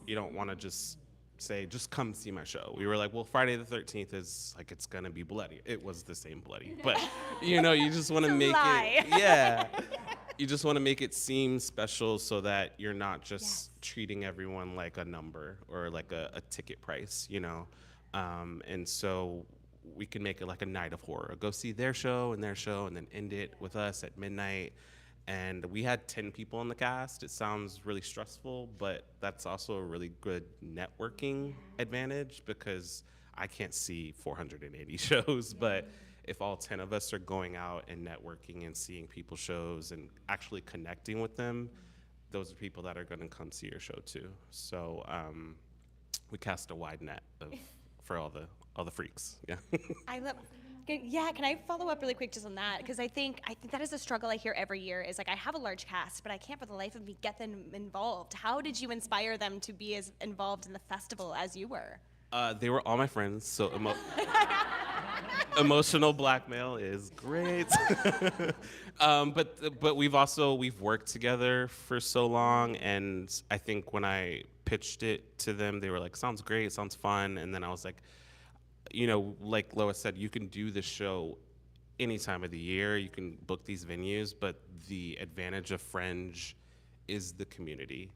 You don't want to just say, just come see my show. We were like, well, Friday the 13th is like, it's gonna be bloody. It was the same bloody, but you know, you just want to make lie. it, yeah. You just want to make it seem special so that you're not just treating everyone like a number or like a ticket price, you know? And so we can make it like a night of horror. Go see their show and then end it with us at midnight. And we had 10 people in the cast. It sounds really stressful, but that's also a really good networking advantage because I can't see 480 shows, but if all 10 of us are going out and networking and seeing people's shows and actually connecting with them, those are people that are gonna come see your show too. So we cast a wide net for all the freaks, yeah. I love. Yeah, can I follow up really quick just on that? Because I think that is a struggle I hear every year. Is like I have a large cast, but I can't for the life of me get them involved. How did you inspire them to be as involved in the festival as you were? They were all my friends, so emotional blackmail is great. But we've worked together for so long, and I think when I pitched it to them, they were like, "Sounds great, sounds fun," and then I was like, you know, like Lois said, you can do this show any time of the year. You can book these venues, but the advantage of Fringe is the community.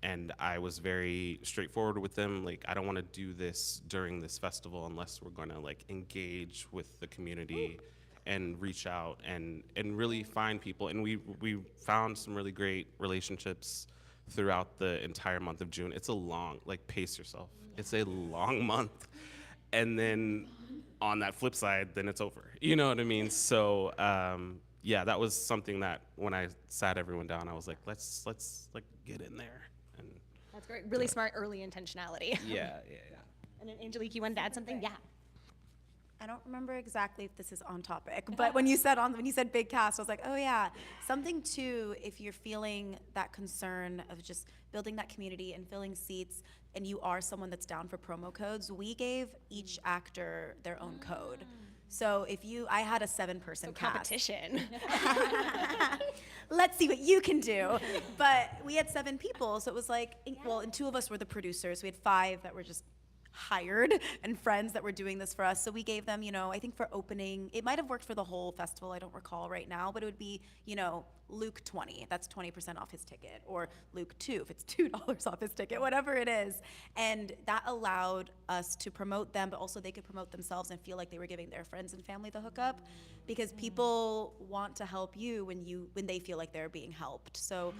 And I was very straightforward with them. Like, I don't want to do this during this festival unless we're going to like engage with the community and reach out and really find people. And we found some really great relationships throughout the entire month of June. It's a long, like, pace yourself. It's a long month. And then on that flip side, then it's over. You know what I mean? So yeah, that was something that when I sat everyone down, I was like, let's like get in there. And That's great. Really smart early intentionality. yeah. And then Angelique, you wanted to add something? Yeah. I don't remember exactly if this is on topic, but when you said big cast, I was like, oh yeah. Something too, if you're feeling that concern of just building that community and filling seats, and you are someone that's down for promo codes, we gave each actor their own code. So I had a 7-person cast. Competition. Let's see what you can do. But we had 7 people, so it was like, well, and 2 of us were the producers. We had 5 that were just hired and friends that were doing this for us. So we gave them, you know, I think for opening, it might have worked for the whole festival, I don't recall right now, but it would be, you know, Luke 20, that's 20% off his ticket, or Luke 2, if it's $2 off his ticket, whatever it is. And that allowed us to promote them, but also they could promote themselves and feel like they were giving their friends and family the hookup, because people want to help you when they feel like they're being helped. So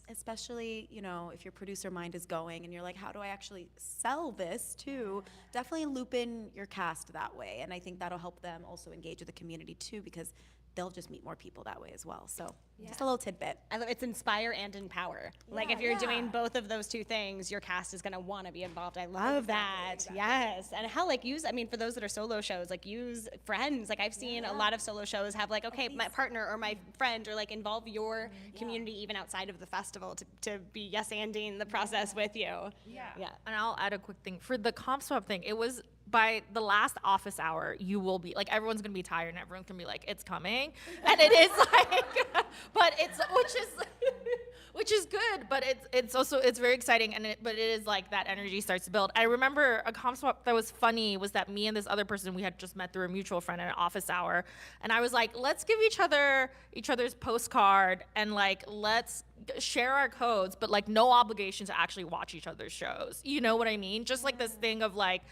especially, you know, if your producer mind is going and you're like, how do I actually sell this too? Definitely loop in your cast that way. And I think that'll help them also engage with the community too, because they'll just meet more people that way as well. So just a little tidbit. I love it's inspire and empower. Like if you're doing both of those two things, your cast is gonna want to be involved. I love that. Exactly. Yes. And how for those that are solo shows, like use friends. Like I've seen a lot of solo shows have like, okay, my partner or my friend, or like involve your community even outside of the festival to be yes-anding the process with you. Yeah. And I'll add a quick thing. For the comp swap thing, it was by the last office hour, you will be like, everyone's gonna be tired and everyone's gonna be like, it's coming. And it is like, but which is good, but it's also very exciting, but it is like that energy starts to build. I remember a comp swap that was funny was that me and this other person we had just met through a mutual friend at an office hour, and I was like, let's give each other's postcard and like let's share our codes, but like no obligation to actually watch each other's shows. You know what I mean? Just like this thing of like,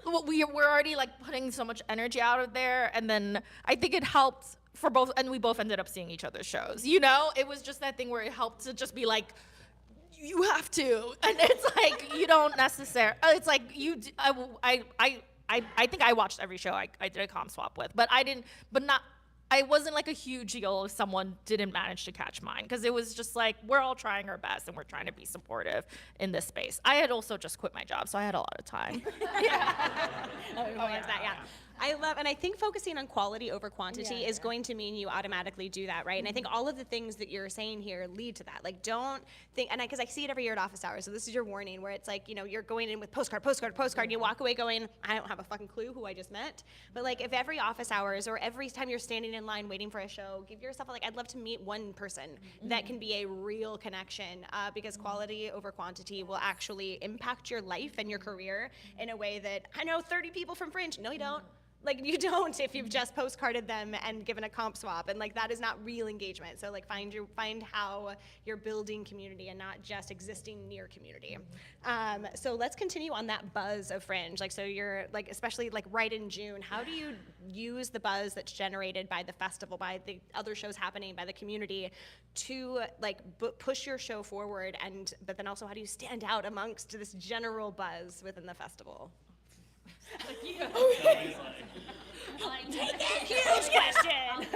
we're already like putting so much energy out of there, and then I think it helped for both, and we both ended up seeing each other's shows. You know, it was just that thing where it helped to just be like, you have to, and it's like you don't necessarily. It's like you. I think I watched every show I did a comp swap with, but I wasn't like a huge deal if someone didn't manage to catch mine, because it was just like, we're all trying our best and we're trying to be supportive in this space. I had also just quit my job, so I had a lot of time. Yeah. I love, and I think focusing on quality over quantity is going to mean you automatically do that, right? And I think all of the things that you're saying here lead to that. Like, don't think, and because I see it every year at office hours, so this is your warning, where it's like, you know, you're going in with postcard, and you walk away going, I don't have a fucking clue who I just met. But like, if every office hours or every time you're standing in line waiting for a show, give yourself like, I'd love to meet one person that can be a real connection, because quality over quantity will actually impact your life and your career in a way that I know 30 people from Fringe. No, you don't. Like, you don't if you've just postcarded them and given a comp swap, and like that is not real engagement. So like find how you're building community and not just existing near community. So let's continue on that buzz of Fringe. Like, so you're like, especially like right in June, how do you use the buzz that's generated by the festival, by the other shows happening, by the community, to like push your show forward, and but then also how do you stand out amongst this general buzz within the festival? Huge question.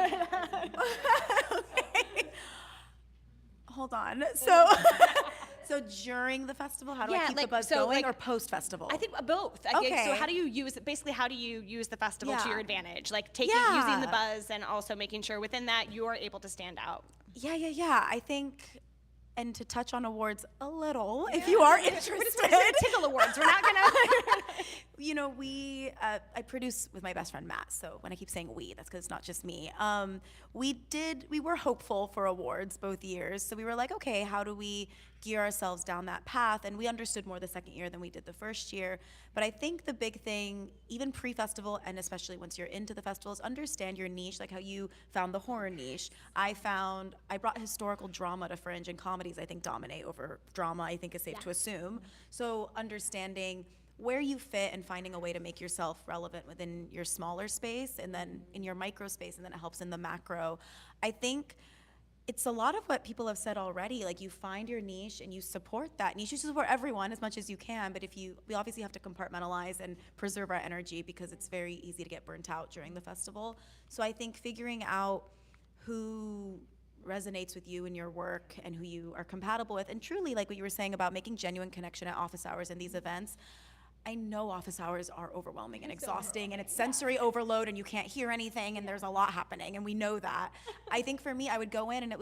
Okay. Hold on. So, so during the festival, how do I keep the buzz going, or post festival? I think both. Okay. So how do you use the festival to your advantage? Like using the buzz and also making sure within that you're able to stand out. Yeah. I think, and to touch on awards a little, if you are interested. We're just gonna tickle awards. We're not gonna. You know, I produce with my best friend Matt, so when I keep saying we, that's because it's not just me. We were hopeful for awards both years, so we were like, okay, how do we gear ourselves down that path? And we understood more the second year than we did the first year. But I think the big thing, even pre-festival, and especially once you're into the festival, is understand your niche, like how you found the horror niche. I brought historical drama to Fringe, and comedies, I think, dominate over drama, I think is safe to assume. So understanding where you fit and finding a way to make yourself relevant within your smaller space and then in your micro space, and then it helps in the macro. I think it's a lot of what people have said already. Like, you find your niche and you support that niche. You support everyone as much as you can, but we obviously have to compartmentalize and preserve our energy, because it's very easy to get burnt out during the festival. So I think figuring out who resonates with you and your work and who you are compatible with, and truly, like what you were saying about making genuine connection at office hours and these events. I know office hours are overwhelming and exhausting, and it's sensory overload, and you can't hear anything, and there's a lot happening, and we know that. I think for me, I would go in, and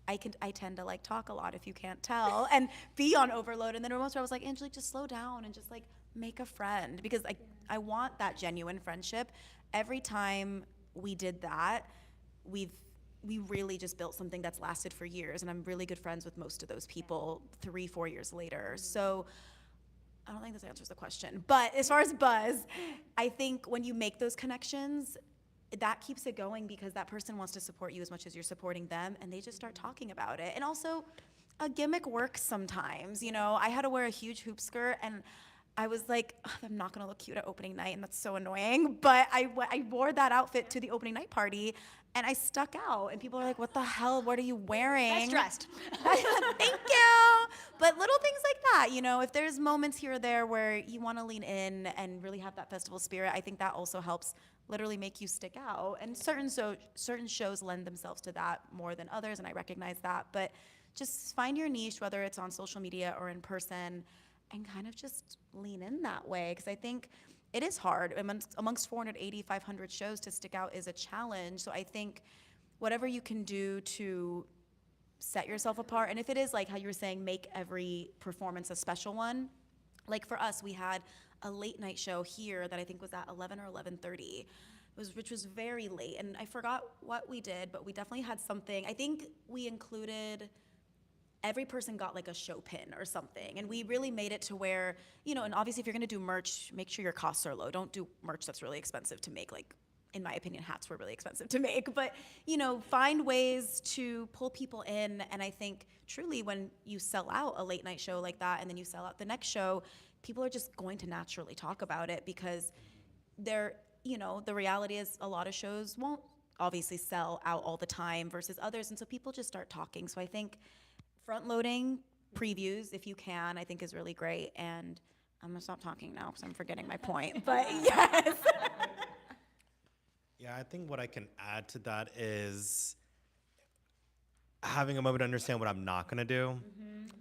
I tend to like talk a lot, if you can't tell, and be on overload. And then most of I was like, Angelique, just slow down and just like make a friend, because I want that genuine friendship. Every time we did that, we really just built something that's lasted for years, and I'm really good friends with most of those people 3-4 years later. So I don't think this answers the question, but as far as buzz, I think when you make those connections, that keeps it going, because that person wants to support you as much as you're supporting them, and they just start talking about it. And also, a gimmick works sometimes. You know, I had to wear a huge hoop skirt, and I was like, I'm not gonna look cute at opening night, and that's so annoying. But I wore that outfit to the opening night party, and I stuck out, and people are like, what the hell, what are you wearing? Best dressed. Thank you. But little things like that, you know, if there's moments here or there where you wanna lean in and really have that festival spirit, I think that also helps literally make you stick out. And certain shows lend themselves to that more than others, and I recognize that. But just find your niche, whether it's on social media or in person, and kind of just lean in that way, because I think it is hard. Amongst 480, 500 shows, to stick out is a challenge. So I think whatever you can do to set yourself apart, and if it is like how you were saying, make every performance a special one. Like for us, we had a late night show here that I think was at 11 or 11:30, which was very late, and I forgot what we did, but we definitely had something. I think we included, every person got like a show pin or something, and we really made it to where, you know, and obviously if you're gonna do merch, make sure your costs are low. Don't do merch that's really expensive to make. Like, in my opinion, hats were really expensive to make, but, you know, find ways to pull people in. And I think truly when you sell out a late night show like that, and then you sell out the next show, people are just going to naturally talk about it, because they're, you know, the reality is a lot of shows won't obviously sell out all the time versus others, and so people just start talking. So I think front-loading previews, if you can, I think is really great. And I'm gonna stop talking now because I'm forgetting my point, but yes. Yeah, I think what I can add to that is having a moment to understand what I'm not going to do.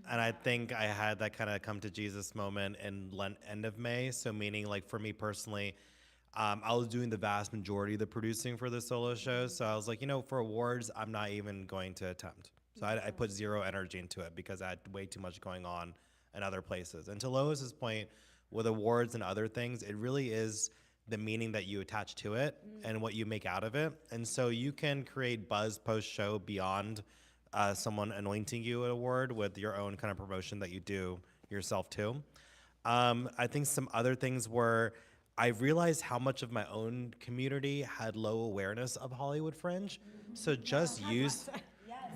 And I think I had that kind of come to Jesus moment in end of May. So meaning, like, for me personally, I was doing the vast majority of the producing for the solo shows. So I was like, for awards, I'm not even going to attempt. So I put zero energy into it because I had way too much going on in other places. And to Lois's point, with awards and other things, it really is the meaning that you attach to it and what you make out of it. And so you can create buzz post-show beyond someone anointing you an award with your own kind of promotion that you do yourself too. I think some other things were I realized how much of my own community had low awareness of Hollywood Fringe. So just use,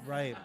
right.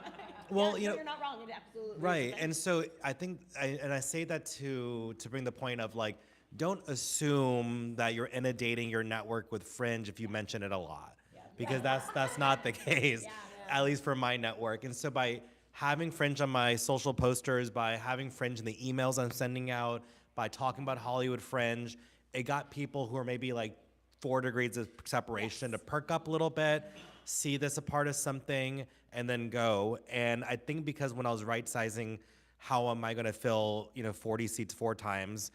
Well, You're not wrong. It absolutely right. is. And so I think, I say that to bring the point of like, don't assume that you're inundating your network with Fringe if you mention it a lot, because that's not the case, at least for my network. And so by having Fringe on my social posters, by having Fringe in the emails I'm sending out, by talking about Hollywood Fringe, it got people who are maybe like 4 degrees of separation to perk up a little bit, see this a part of something, and then go. And I think because when I was right-sizing how am I going to fill 40 seats 4 times,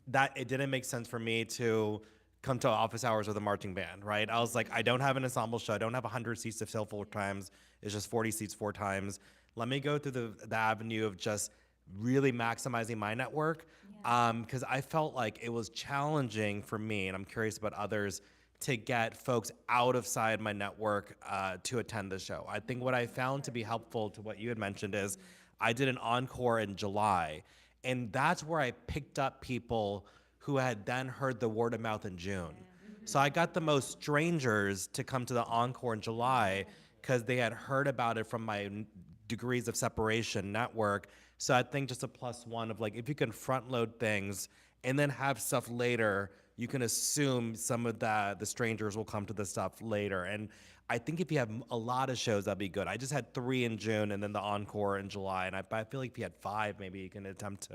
that it didn't make sense for me to come to office hours with a marching band, right? I was like, I don't have an ensemble show. I don't have 100 seats to fill 4 times. It's just 40 seats 4 times. Let me go through the avenue of just really maximizing my network, because I felt like it was challenging for me, and I'm curious about others, to get folks outside my network to attend the show. I think what I found to be helpful to what you had mentioned is I did an encore in July, and that's where I picked up people who had then heard the word of mouth in June. So I got the most strangers to come to the encore in July because they had heard about it from my degrees of separation network. So I think just a +1 of like, if you can front load things and then have stuff later, you can assume some of the strangers will come to the stuff later. And I think if you have a lot of shows, that'd be good. I just had 3 in June and then the encore in July. And I feel like if you had 5, maybe you can attempt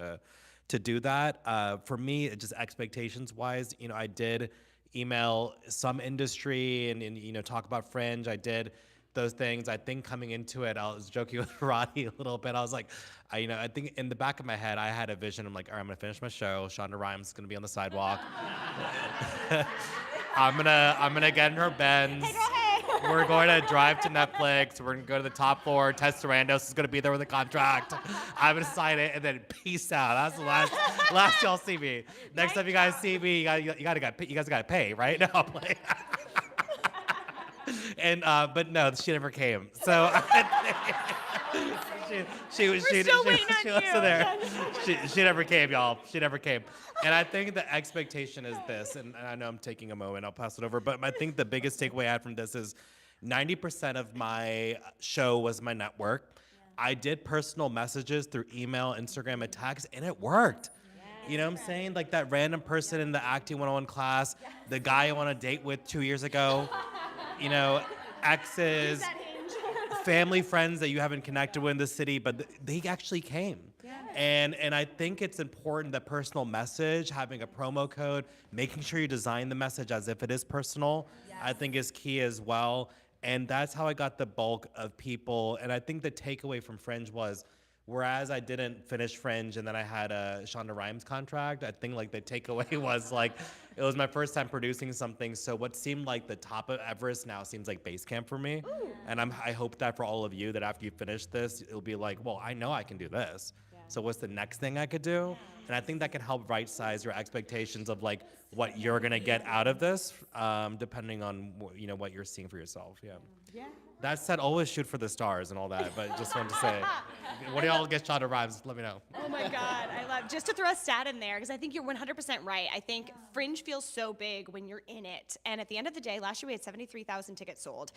to do that. For me, it just expectations wise, I did email some industry and talk about Fringe. I did those things. I think coming into it, I was joking with Roddy a little bit. I was like, I think in the back of my head, I had a vision. I'm like, all right, I'm gonna finish my show. Shonda Rhimes is gonna be on the sidewalk. I'm gonna get in her Benz. Hey, girl, hey. We're going to drive to Netflix. We're gonna go to the top floor. Tess Sarandos is gonna be there with a contract. I'm gonna sign it and then peace out. That's the last y'all see me. Next time you guys see me, you guys gotta pay, right? No, I'm playing. And but no, she never came. So she We're still waiting on wasn't you. there. She never came, y'all. She never came. And I think the expectation is this, and I know I'm taking a moment. I'll pass it over. But I think the biggest takeaway I had from this is 90% of my show was my network. I did personal messages through email, Instagram, and text, and it worked. You know what I'm saying? Like that random person in the acting 101 class, the guy I went on a date with 2 years ago, exes, family friends that you haven't connected with in the city, but they actually came. And I think it's important that personal message, having a promo code, making sure you design the message as if it is personal, I think is key as well. And that's how I got the bulk of people. And I think the takeaway from Fringe was, whereas I didn't finish Fringe and then I had a Shonda Rhimes contract, I think like the takeaway was like, it was my first time producing something. So what seemed like the top of Everest now seems like base camp for me. Ooh. And I hope that for all of you that after you finish this, it'll be like, well, I know I can do this. So what's the next thing I could do? And I think that can help right size your expectations of like what you're gonna get out of this, depending on what you're seeing for yourself. Yeah. That said, always shoot for the stars and all that, but just wanted to say, what do y'all get Shonda Rhimes? Let me know. Oh my God, I love, just to throw a stat in there, because I think you're 100% right. I think Fringe feels so big when you're in it. And at the end of the day, last year we had 73,000 tickets sold.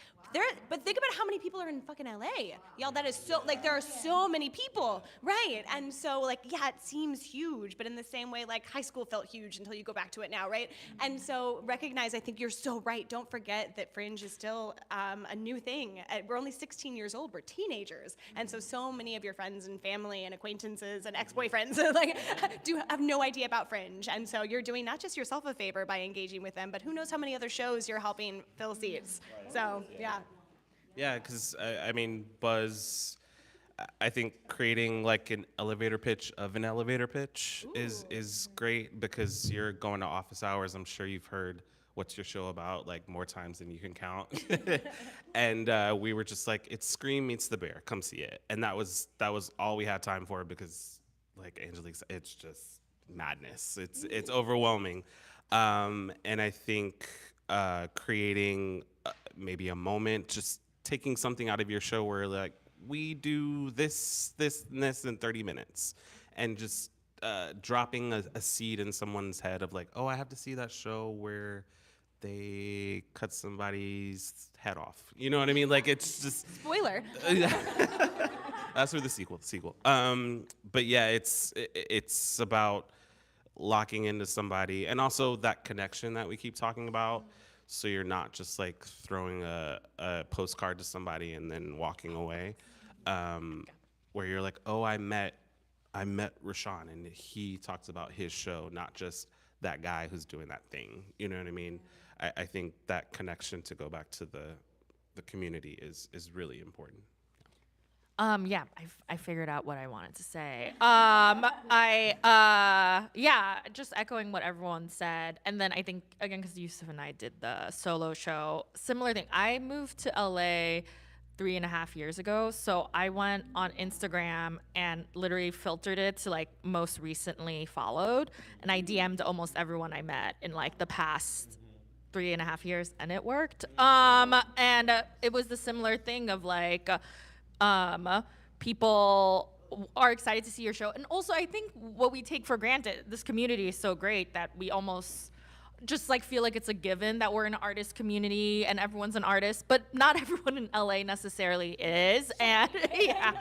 But think about how many people are in fucking LA. Y'all, that is so, like, there are so many people, right? And so, like, yeah, it seems huge, but in the same way, like, high school felt huge until you go back to it now, right? And so recognize, I think you're so right. Don't forget that Fringe is still a new thing. We're only 16 years old. We're teenagers. And so many of your friends and family and acquaintances and ex-boyfriends like have no idea about Fringe. And so you're doing not just yourself a favor by engaging with them, but who knows how many other shows you're helping fill seats. So, yeah. Yeah, because I mean, buzz, I think creating like an elevator pitch of an elevator pitch is great because you're going to office hours. I'm sure you've heard what's your show about like more times than you can count. And we were just like, it's Scream meets the Bear. Come see it. And that was all we had time for because, like Angelique said, it's just madness. It's overwhelming. And I think creating maybe a moment, just taking something out of your show where like we do this, and this in 30 minutes, and just dropping a seed in someone's head of like, oh, I have to see that show where they cut somebody's head off. You know what I mean? Like it's just Spoiler. that's for the sequel. But yeah, it's about locking into somebody, and also that connection that we keep talking about. So you're not just like throwing a postcard to somebody and then walking away, where you're like, oh, I met Rashawn and he talks about his show, not just that guy who's doing that thing. You know what I mean? I think that connection, to go back to the community, is really important. Yeah, I figured out what I wanted to say. Yeah, just echoing what everyone said. And then I think, again, because Yusuf and I did the solo show, similar thing. I moved to LA 3.5 years ago. So I went on Instagram and literally filtered it to like most recently followed. And I DM'd almost everyone I met in like the past 3.5 years, and it worked. It was the similar thing of like, people are excited to see your show. And also I think what we take for granted, this community is so great that we almost just like feel like it's a given that we're an artist community and everyone's an artist, but not everyone in LA necessarily is. And yeah.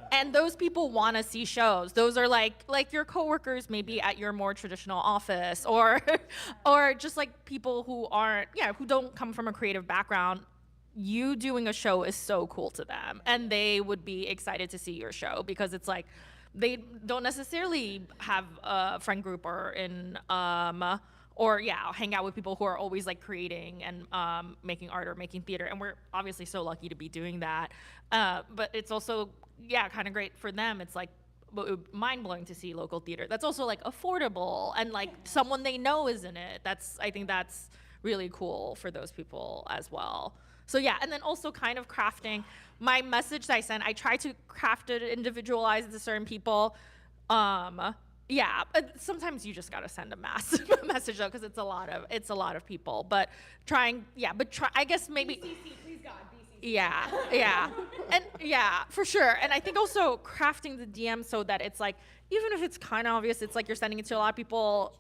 And those people want to see shows. Those are like your coworkers maybe at your more traditional office, or just like people who don't come from a creative background. You doing a show is so cool to them, and they would be excited to see your show because it's like they don't necessarily have a friend group or hang out with people who are always like creating and making art or making theater, and we're obviously so lucky to be doing that. But it's also kind of great for them. It's like mind-blowing to see local theater that's also like affordable and like someone they know is in it. I think that's really cool for those people as well. So yeah, and then also kind of crafting my message that I send. I try to craft it, individualize it to certain people. Sometimes you just gotta send a massive message though, because it's a lot of people. But I guess maybe. BCC, please God, BCC. Yeah, and yeah, for sure. And I think also crafting the DM so that it's like, even if it's kind of obvious, it's like you're sending it to a lot of people.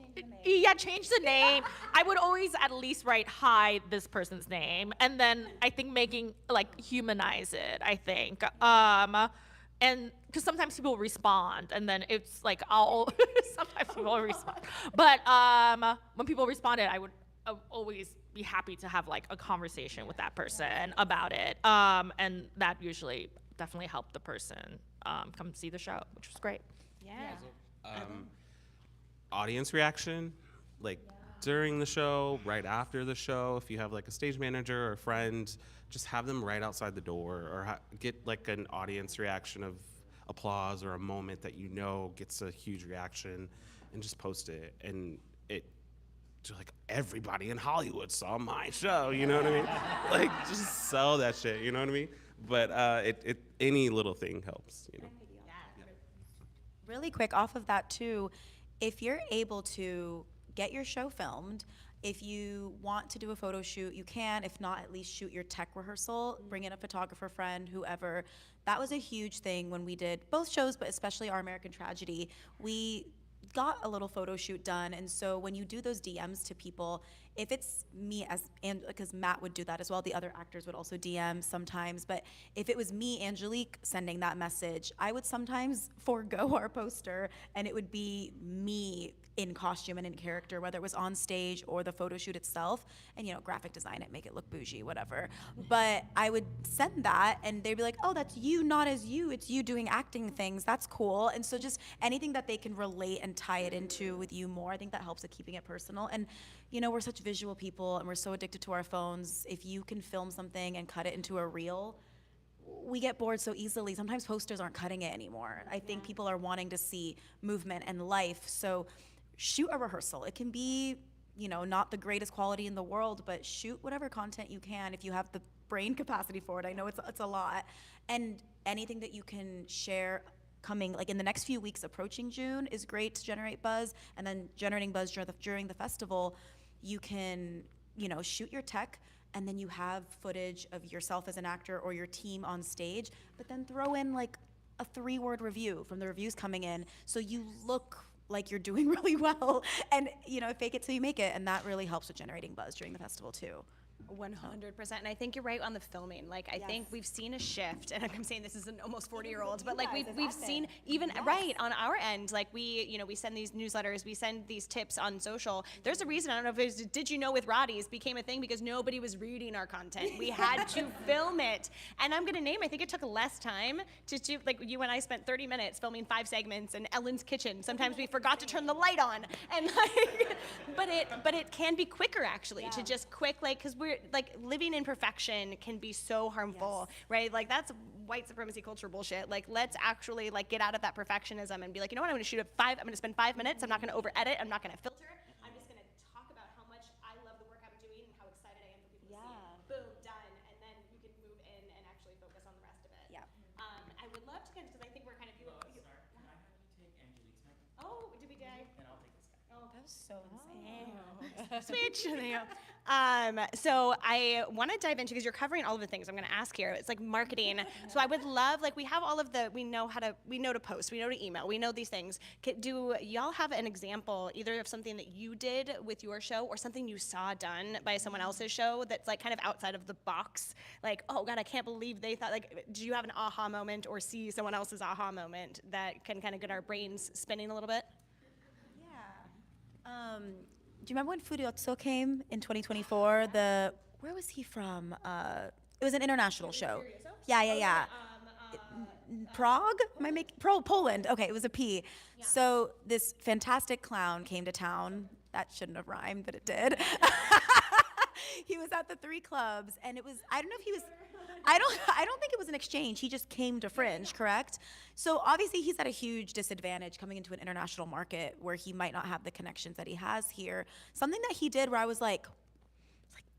Change the name. I would always at least write, hi, this person's name. And then I think making, like, humanize it, I think. And because sometimes people respond, and then it's like, sometimes people respond. But when people responded, I would always be happy to have, like, a conversation with that person about it. And that usually definitely helped the person come see the show, which was great. Yeah. Audience reaction, like during the show, right after the show, if you have like a stage manager or a friend, just have them right outside the door, or get like an audience reaction of applause or a moment that you know gets a huge reaction, and just post it. And like, everybody in Hollywood saw my show, you know what I mean? Like, just sell that shit, you know what I mean? But any little thing helps, you know. Really quick off of that too, if you're able to get your show filmed, if you want to do a photo shoot, you can. If not, at least shoot your tech rehearsal, bring in a photographer friend, whoever. That was a huge thing when we did both shows, but especially Our American Tragedy. We got a little photo shoot done, and so when you do those DMs to people, if it's me because Matt would do that as well, the other actors would also DM sometimes, but if it was me, Angelique, sending that message, I would sometimes forego our poster, and it would be me in costume and in character, whether it was on stage or the photo shoot itself, and graphic design it, make it look bougie, whatever. But I would send that, and they'd be like, oh, that's you, not as you, it's you doing acting things, that's cool. And so just anything that they can relate and tie it into with you more, I think that helps with keeping it personal. And we're such visual people, and we're so addicted to our phones. If you can film something and cut it into a reel, we get bored so easily. Sometimes posters aren't cutting it anymore. I think people are wanting to see movement and life. So shoot a rehearsal. It can be, not the greatest quality in the world, but shoot whatever content you can if you have the brain capacity for it. I know it's a lot. And anything that you can share coming, like in the next few weeks approaching June, is great to generate buzz. And then generating buzz during the festival, you can, shoot your tech, and then you have footage of yourself as an actor or your team on stage, but then throw in like a 3-word review from the reviews coming in, so you look like you're doing really well, and fake it till you make it, and that really helps with generating buzz during the festival too. 100%. And I think you're right on the filming. Like, I think we've seen a shift, and I'm saying this is an almost 40-year-old, but like we've seen even right on our end, like we send these newsletters, we send these tips on social. There's a reason, I don't know if it was, did you know with Roddy's became a thing because nobody was reading our content. We had to film it. And I'm gonna name, I think it took less time to do, like you and I spent 30 minutes filming 5 segments in Ellen's kitchen. Sometimes we forgot to turn the light on, and like, but it can be quicker actually to just quick, like, cause we're like living in perfection can be so harmful, right? Like that's white supremacy culture bullshit. Like let's actually like get out of that perfectionism and be like, you know what, I'm gonna spend 5 minutes, I'm not gonna over edit, I'm not gonna filter, I'm just gonna talk about how much I love the work I'm doing and how excited I am for people to see it. Boom, done, and then you can move in and actually focus on the rest of it. I would love to because I think we're kind of Sorry, can I have you take Angelique's mic? Oh, did we die? And I'll take this guy. Oh, That was so insane. switch. There you go. So I want to dive into, because you're covering all of the things I'm going to ask here. It's like marketing. So I would love, like we have all of the, we know to post, we know to email, we know these things. Do y'all have an example either of something that you did with your show or something you saw done by someone else's show that's like kind of outside of the box? Like, oh God, I can't believe they thought, like, do you have an aha moment or see someone else's aha moment that can kind of get our brains spinning a little bit? Do you remember when Furiotso came in 2024? Where was he from? It was an international show. Yeah. Prague? Poland. Okay, it was a P. Yeah. So this fantastic clown came to town. That shouldn't have rhymed, but it did. He was at the 3 clubs, and it was, I don't know if he was, I don't think it was an exchange. He just came to Fringe, correct? So obviously he's at a huge disadvantage coming into an international market where he might not have the connections that he has here. Something that he did where I was like,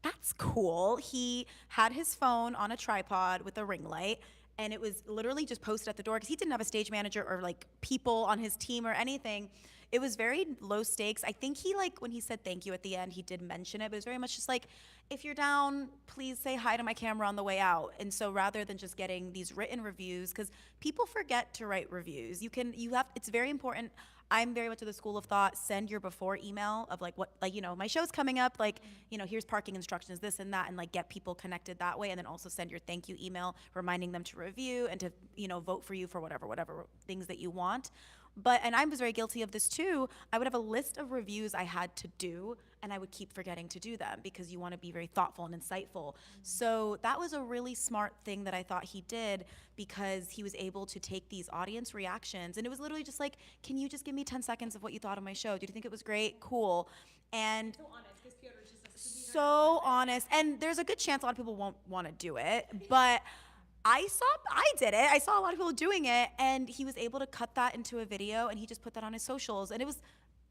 that's cool. He had his phone on a tripod with a ring light, and it was literally just posted at the door because he didn't have a stage manager or like people on his team or anything. It was very low stakes. I think he, like, when he said thank you at the end, he did mention it, but it was very much just like, if you're down, please say hi to my camera on the way out. And so rather than just getting these written reviews, because people forget to write reviews, it's very important. I'm very much of the school of thought, send your before email of like, what, like, my show's coming up, like, here's parking instructions, this and that, and like get people connected that way. And then also send your thank you email reminding them to review and to, vote for you for whatever things that you want. And I was very guilty of this too. I would have a list of reviews I had to do, and I would keep forgetting to do them because you want to be very thoughtful and insightful. So that was a really smart thing that I thought he did, because he was able to take these audience reactions, and it was literally just like, can you just give me 10 seconds of what you thought of my show? Did you think it was great? Cool. And So honest, because Piotr's just so honest. And there's a good chance a lot of people won't want to do it, but I did it. I saw a lot of people doing it, and he was able to cut that into a video, and he just put that on his socials, and it was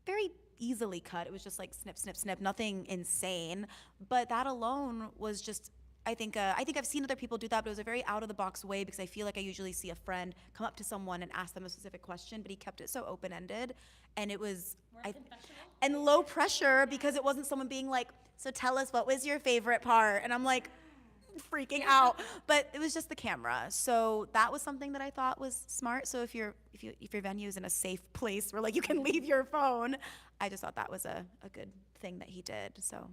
very easily cut. It was just like snip, snip, snip, nothing insane. But that alone was just, I think I've seen other people do that, but it was a very out of the box way, because I feel like I usually see a friend come up to someone and ask them a specific question, but he kept it so open ended, and it was and low pressure, because it wasn't someone being like, so tell us, what was your favorite part? And I'm like, freaking out, but it was just the camera. So that was something that I thought was smart. So if your venue is in a safe place where like you can leave your phone, I just thought that was a good thing that he did. So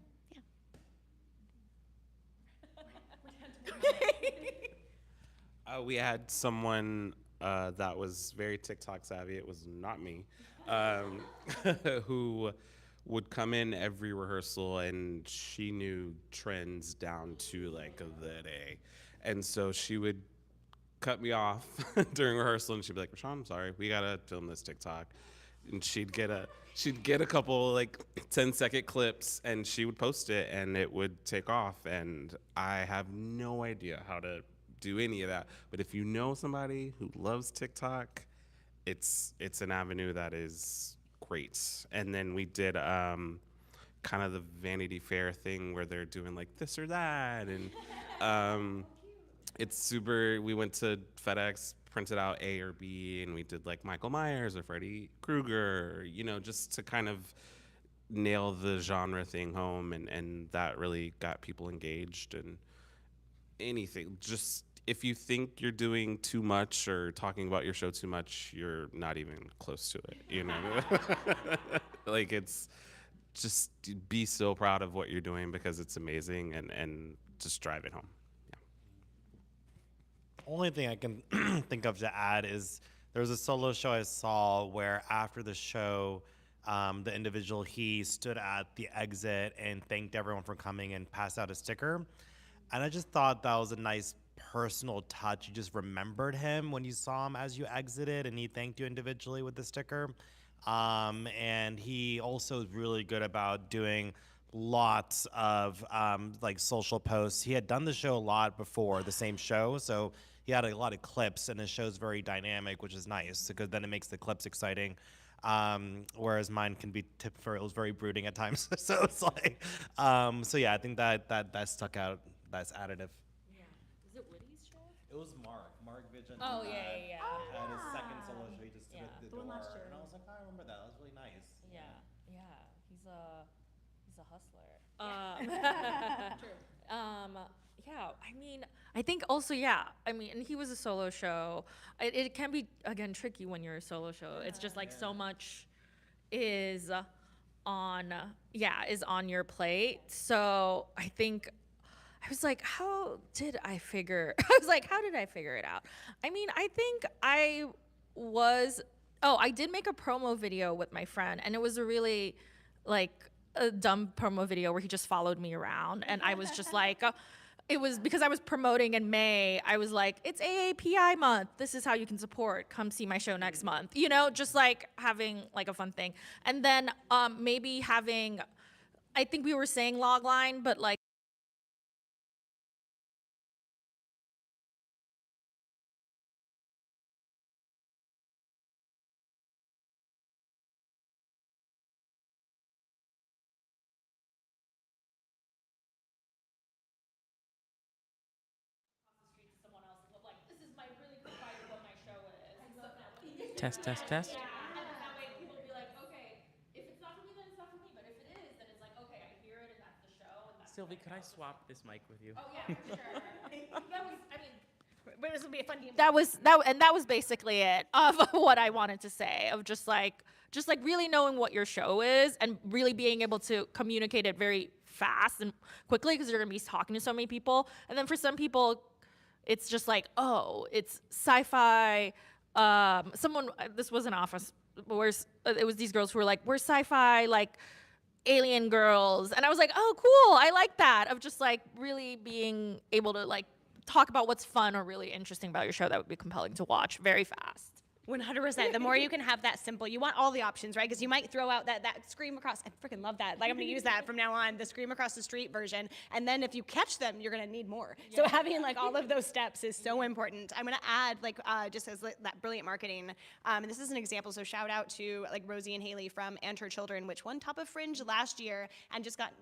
yeah. We had someone that was very TikTok savvy. It was not me, who would come in every rehearsal, and she knew trends down to like the day. And so she would cut me off during rehearsal, and she'd be like, Rashawn, I'm sorry, we gotta film this TikTok. And she'd get a couple like 10-second clips, and she would post it, and it would take off. And I have no idea how to do any of that. But if you know somebody who loves TikTok, it's an avenue that is great. And then we did kind of the Vanity Fair thing where they're doing like this or that, and it's super. We went to FedEx, printed out A or B, and we did like Michael Myers or Freddy Krueger, just to kind of nail the genre thing home, and that really got people engaged. And anything, just if you think you're doing too much or talking about your show too much, you're not even close to it, like, it's just be so proud of what you're doing because it's amazing, and just drive it home. Only thing I can think of to add is there was a solo show I saw where after the show, the individual, he stood at the exit and thanked everyone for coming and passed out a sticker. And I just thought that was a nice personal touch. You just remembered him when you saw him as you exited, and he thanked you individually with the sticker. And he also is really good about doing lots of like social posts. He had done the show a lot before, the same show, so he had a lot of clips, and his show's very dynamic, which is nice because then it makes the clips exciting. Whereas mine can be tipped for, it was very brooding at times. So it's like, so yeah, I think that stuck out. That's additive. Yeah. Is it Woody's show? It was Mark Vigent. Oh, yeah. Had his second solo show. He just stood Yeah. at the The one door, last year. and I was like, I remember that. That was really nice. Yeah. He's a hustler. Yeah, I mean, I think also, and he was a solo show. It can be, again, tricky when you're a solo show. It's just like so much is on your plate. So I think I was like, how did I figure it out? I mean, I think I did make a promo video with my friend, and it was a really like a dumb promo video where he just followed me around, and I was just like, it was because I was promoting in May. I was like, it's AAPI month. This is how you can support. Come see my show next month. Just like having like a fun thing. And then maybe having, I think we were saying logline, but like, Test, test, test. and that way people be like, okay, if it's not for me, then it's not for me. But if it is, then it's like, okay, I hear it, and that's the show. And that's Sylvie, could I swap this mic with you? Oh yeah, for sure. But this will be a fun game. That was basically it of what I wanted to say, of just like really knowing what your show is and really being able to communicate it very fast and quickly because you're gonna be talking to so many people. And then for some people, it's just like, oh, it's sci-fi. This was an office where it was these girls who were like, we're sci-fi, like alien girls. And I was like, oh, cool, I like that, of just like really being able to like talk about what's fun or really interesting about your show that would be compelling to watch very fast. 100%. The more you can have that simple, you want all the options, right? Because you might throw out that scream across. I freaking love that. Like, I'm going to use that from now on, the scream across the street version. And then if you catch them, you're going to need more. Yeah. So having like all of those steps is so important. I'm going to add like just as that brilliant marketing. And this is an example. So shout out to like Rosie and Haley from And Her Children, which won Top of Fringe last year and just got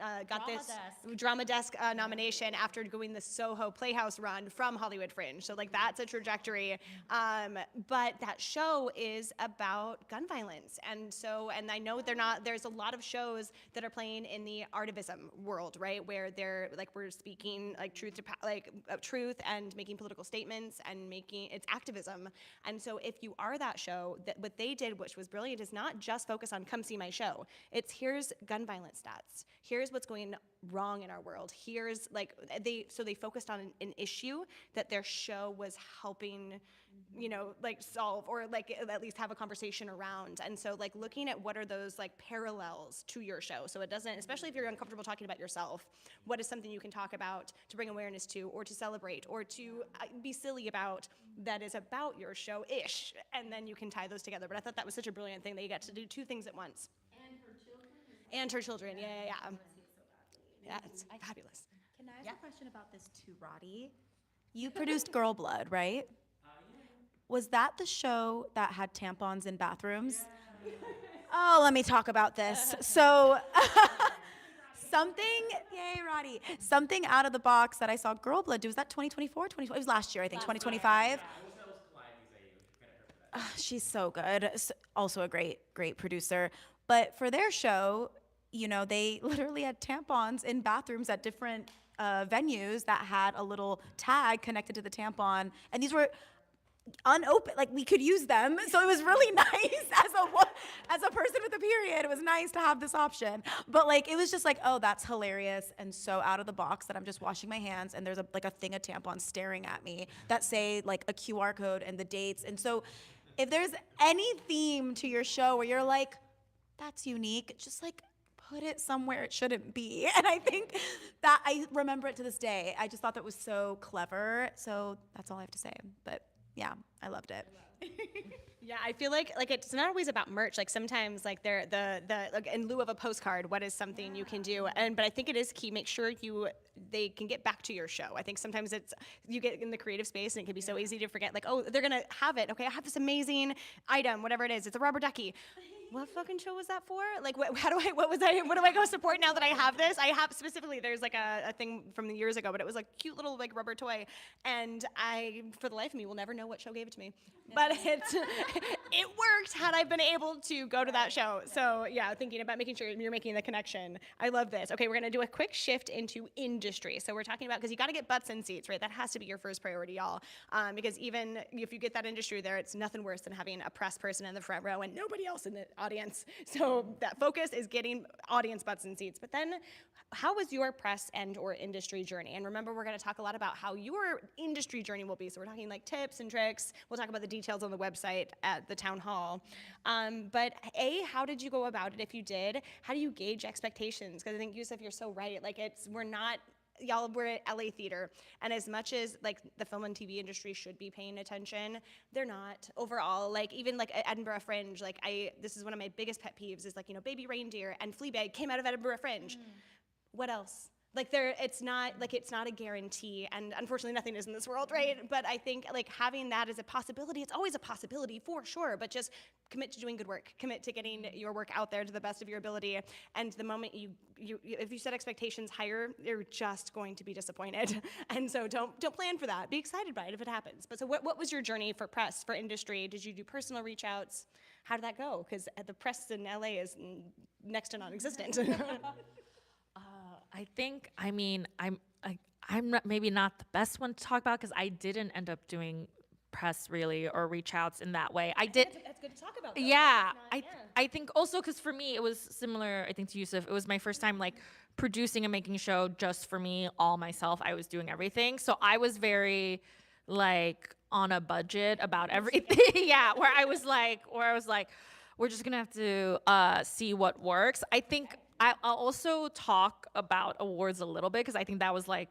this Drama Desk nomination after doing the Soho Playhouse run from Hollywood Fringe. So like that's a trajectory. But that show is about gun violence, and I know there's a lot of shows that are playing in the artivism world, right, where they're like we're speaking like truth and making political statements and making it's activism. And so if you are that show, that what they did, which was brilliant, is not just focus on come see my show. It's here's gun violence stats, here's what's going wrong in our world, here's like they focused on an issue that their show was helping like solve or like at least have a conversation around. And so like looking at what are those like parallels to your show, so it doesn't, especially if you're uncomfortable talking about yourself, what is something you can talk about to bring awareness to or to celebrate or to be silly about that is about your show-ish, and then you can tie those together. But I thought that was such a brilliant thing that you get to do two things at once. And her children, yeah, it's fabulous. Can I ask a question about this to Roddy? You produced Girl Blood, right? Was that the show that had tampons in bathrooms? Oh, let me talk about this. So, something, yay, Roddy. Something out of the box that I saw Girl Blood do. Was that 2024? It was last year, I think, 2025. She's so good. Also a great producer. But for their show, you know, they literally had tampons in bathrooms at different venues that had a little tag connected to the tampon. And these were unopened, like we could use them. So it was really nice as a person with a period. It was nice to have this option. But like it was just like, oh, that's hilarious and so out of the box that I'm just washing my hands and there's a thing of tampons staring at me that say like a QR code and the dates. And so if there's any theme to your show where you're like, that's unique, just like put it somewhere it shouldn't be. And I think that I remember it to this day. I just thought that was so clever. So that's all I have to say. But yeah, I loved it. Yeah, I feel like it's not always about merch. Like sometimes like the like in lieu of a postcard, what is something you can do? But I think it is key. Make sure they can get back to your show. I think sometimes you get in the creative space and it can be so easy to forget like, oh, they're gonna have it. Okay, I have this amazing item, whatever it is. It's a rubber ducky. What fucking show was that for? Like, what do I go support now that I have this? I have specifically, there's like a thing from the years ago, but it was like cute little like rubber toy. And I, for the life of me, will never know what show gave it to me. But it worked had I been able to go to that show. So yeah, thinking about making sure you're making the connection. I love this. Okay, we're gonna do a quick shift into industry. So we're talking about, because you gotta get butts in seats, right? That has to be your first priority, y'all. Because even if you get that industry there, it's nothing worse than having a press person in the front row and nobody else in the audience. So that focus is getting audience butts in seats. But then how was your press and or industry journey? And remember, we're gonna talk a lot about how your industry journey will be. So we're talking like tips and tricks. We'll talk about the details on the website at the town hall. But how did you go about it if you did? How do you gauge expectations? Because I think, Yusuf, you're so right. Like we're at LA theater, and as much as like the film and TV industry should be paying attention, they're not overall. Like even like at Edinburgh Fringe, like this is one of my biggest pet peeves is like, you know, Baby Reindeer and Fleabag came out of Edinburgh Fringe. What else? Like it's not a guarantee, and unfortunately nothing is in this world, right? But I think like having that as a possibility, it's always a possibility for sure, but just commit to doing good work, commit to getting your work out there to the best of your ability. And the moment if you set expectations higher, you're just going to be disappointed. And so don't plan for that. Be excited by it if it happens. But so what was your journey for press, for industry? Did you do personal reach outs? How did that go? Because the press in LA is next to non-existent. I think, I'm maybe not the best one to talk about because I didn't end up doing press really or reach outs in that way. I did. That's good to talk about. Though. Yeah, I think also because for me it was similar. I think to Yusuf, it was my first time like producing and making a show just for me, all myself. I was doing everything, so I was very like on a budget about everything. Yeah, where I was like, we're just gonna have to see what works. I think. I'll also talk about awards a little bit because I think that was like,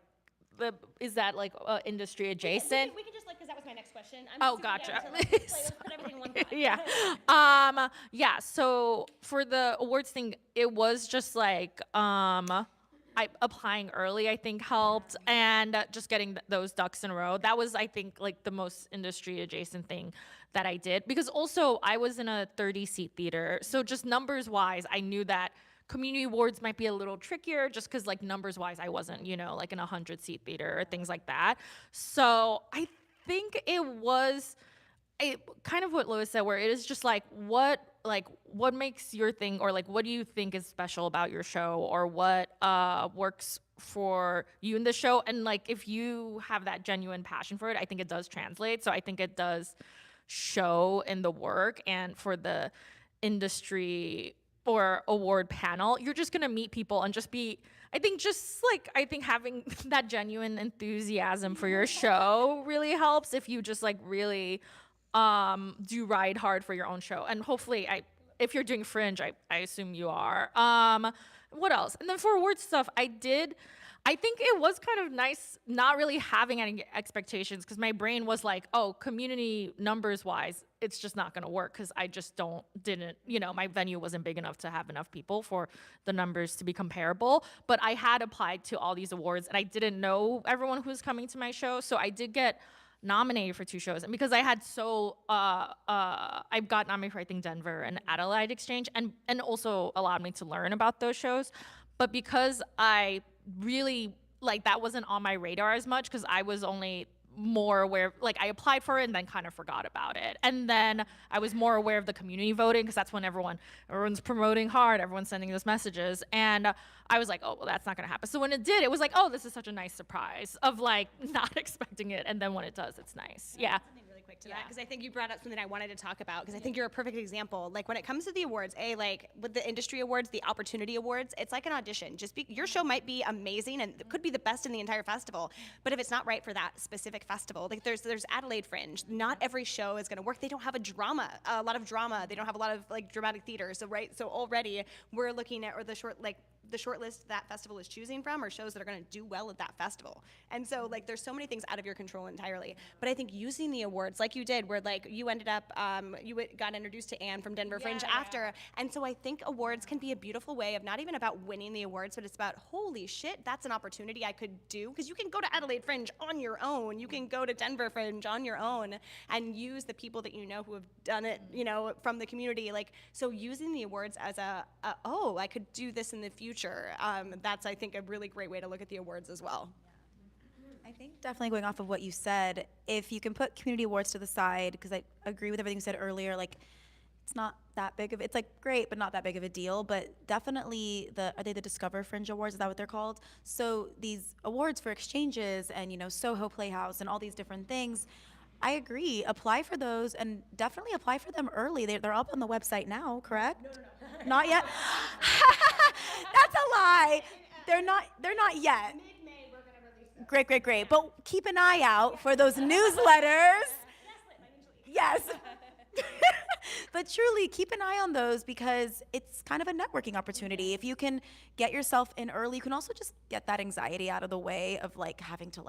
is that like industry adjacent? We can just like, because that was my next question. Gotcha. Let's put everything in one pot. Yeah. Yeah. So for the awards thing, it was just like applying early, I think helped, and just getting those ducks in a row. That was, I think, like the most industry adjacent thing that I did, because also I was in a 30-seat theater, so just numbers wise, I knew that community awards might be a little trickier just because like numbers wise I wasn't, you know, like in a 100-seat theater or things like that. So I think it was kind of what Lois said, where it is just like what makes your thing, or like what do you think is special about your show, or what works for you in the show. And like if you have that genuine passion for it, I think it does translate. So I think it does show in the work. And for the industry or award panel, you're just gonna meet people and just be, I think having that genuine enthusiasm for your show really helps if you just like really do ride hard for your own show. And hopefully if you're doing Fringe, I assume you are. What else? And then for award stuff, I did I think it was kind of nice not really having any expectations because my brain was like, oh, community numbers wise, it's just not going to work because I just didn't, my venue wasn't big enough to have enough people for the numbers to be comparable. But I had applied to all these awards and I didn't know everyone who was coming to my show. So I did get nominated for 2 shows. And because I had I got nominated for, I think, Denver and Adelaide Exchange and also allowed me to learn about those shows. But because I really, that wasn't on my radar as much because I was only more aware, I applied for it and then kind of forgot about it. And then I was more aware of the community voting because that's when everyone's promoting hard, everyone's sending those messages. And I was like, oh, well, that's not going to happen. So when it did, it was like, oh, this is such a nice surprise of not expecting it. And then when it does, it's nice. Yeah. Something really quick to that, because I think you brought up something I wanted to talk about, because I think you're a perfect example. When it comes to the awards, with the industry awards, the opportunity awards, it's like an audition. Your show might be amazing and it could be the best in the entire festival, but if it's not right for that specific festival, there's Adelaide Fringe. Not every show is going to work. They don't have a lot of drama. They don't have a lot of dramatic theater. So already we're looking at, or the short list that festival is choosing from are shows that are going to do well at that festival. And so there's so many things out of your control entirely. But I think using the awards like you did, where you ended up, got introduced to Anne from Denver Fringe after. And so I think awards can be a beautiful way of not even about winning the awards, but it's about, holy shit, that's an opportunity I could do. Because you can go to Adelaide Fringe on your own. You can go to Denver Fringe on your own and use the people that who have done it, from the community. So using the awards as oh, I could do this in the future. That's, I think, a really great way to look at the awards as well. I think definitely going off of what you said, if you can put community awards to the side, because I agree with everything you said earlier, it's not that big of, it's great, but not that big of a deal. But definitely are they the Discover Fringe Awards? Is that what they're called? So these awards for exchanges and, Soho Playhouse and all these different things, I agree. Apply for those and definitely apply for them early. They're up on the website now, correct? No. Not yet? That's a lie. They're not yet. Mid-May, we're going to release them. Great. But keep an eye out for those newsletters. Yes. But truly, keep an eye on those because it's kind of a networking opportunity. If you can get yourself in early, you can also just get that anxiety out of the way of having to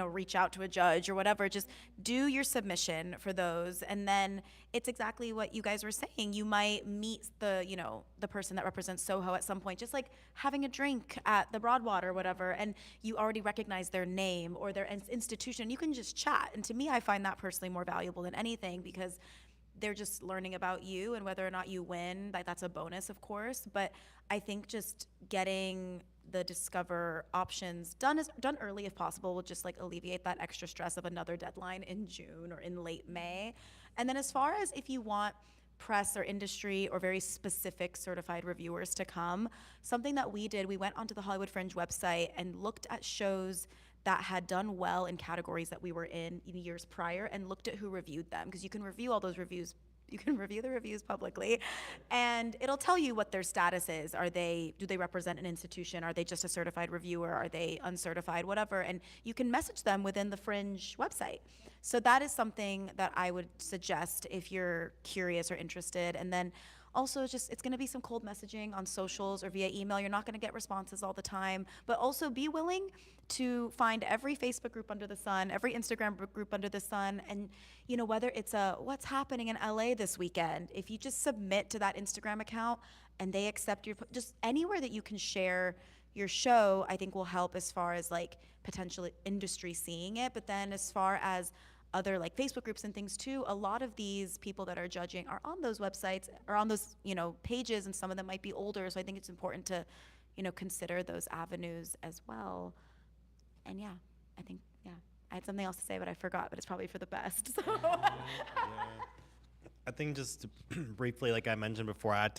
reach out to a judge or whatever. Just do your submission for those, and then it's exactly what you guys were saying. You might meet the person that represents Soho at some point, just having a drink at the Broadwater or whatever, and you already recognize their name or their institution. You can just chat, and to me, I find that personally more valuable than anything because they're just learning about you, and whether or not you win, that's a bonus, of course. But I think just getting the Discover options done early if possible will just alleviate that extra stress of another deadline in June or in late May. And then as far as if you want press or industry or very specific certified reviewers to come, something that we did, we went onto the Hollywood Fringe website and looked at shows that had done well in categories that we were in years prior and looked at who reviewed them, because you can review all those reviews. You can review the reviews publicly, and it'll tell you what their status is. Do they represent an institution? Are they just a certified reviewer? Are they uncertified? Whatever. And you can message them within the Fringe website. So that is something that I would suggest if you're curious or interested. And then also it's going to be some cold messaging on socials or via email. You're not going to get responses all the time, but also be willing to find every Facebook group under the sun, every Instagram group under the sun, and whether it's what's happening in LA this weekend, if you just submit to that Instagram account and they accept just anywhere that you can share your show, I think will help as far as potential industry seeing it. But then as far as other Facebook groups and things too, a lot of these people that are judging are on those websites or on those pages, and some of them might be older. So I think it's important to consider those avenues as well. And I had something else to say, but I forgot, but it's probably for the best. So. I think just briefly, like I mentioned before, I had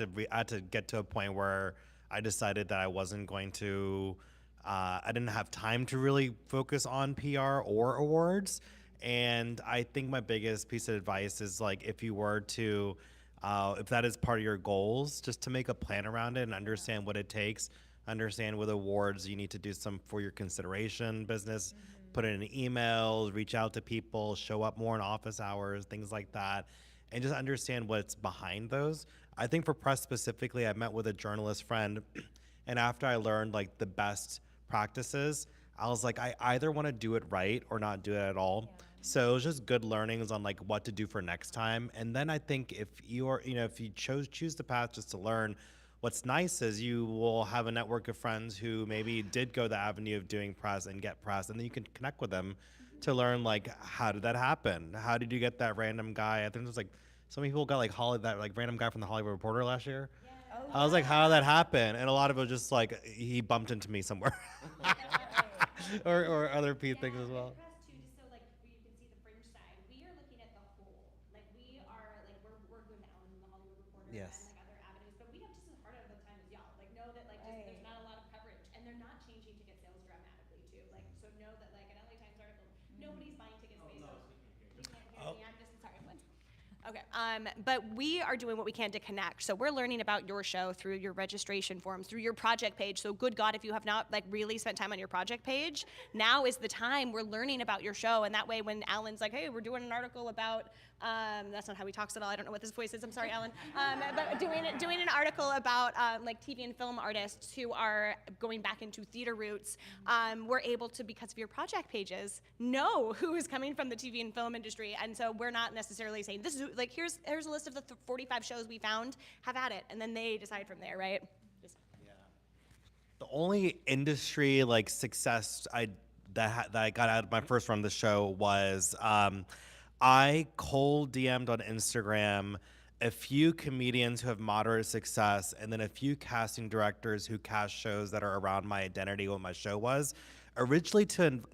to get to a point where I decided that I wasn't going to, I didn't have time to really focus on PR or awards. And I think my biggest piece of advice is if you were to, if that is part of your goals, just to make a plan around it and understand what it takes. Understand with awards, you need to do some for your consideration business, put it in an email, reach out to people, show up more in office hours, things like that, and just understand what's behind those. I think for press specifically, I met with a journalist friend, and after I learned the best practices, I was like, I either want to do it right or not do it at all. So it was just good learnings on like what to do for next time. And then I think if you're, if you choose the path just to learn, what's nice is you will have a network of friends who maybe did go the avenue of doing press and get press, and then you can connect with them to learn like how did that happen? How did you get that random guy? I think there's like so many people got like that like random guy from the Hollywood Reporter last year. I was like, how did that happen? And a lot of it was just like he bumped into me somewhere, or other things as well. Press too, just so like you can see the fringe side. We are looking at the whole. Like we are like we're good now in the Hollywood Reporter Yes. and like other avenues, but we have just as hard of a time as y'all. Like know that like just there's not a lot of coverage, and they're not changing ticket sales dramatically too. Like so know that like an LA Times article, nobody's buying tickets based on. You can't hear me. I'm just sorry. What? Okay. But we are doing what we can to connect. So we're learning about your show through your registration forms, through your project page. So good God, if you have not like really spent time on your project page, now is the time we're learning about your show. And that way when Alan's like, hey, we're doing an article about, that's not how he talks at all. I don't know what his voice is. I'm sorry, Alan. But doing an article about like TV and film artists who are going back into theater roots, we're able to, because of your project pages, know who is coming from the TV and film industry. And so we're not necessarily saying, this is like, here's a list of the 45 shows we found, have at it. And then they decide from there, right? The only industry like success that I got out of my first run of the show was I cold DM'd on Instagram a few comedians who have moderate success, and then a few casting directors who cast shows that are around my identity, what my show was. Originally,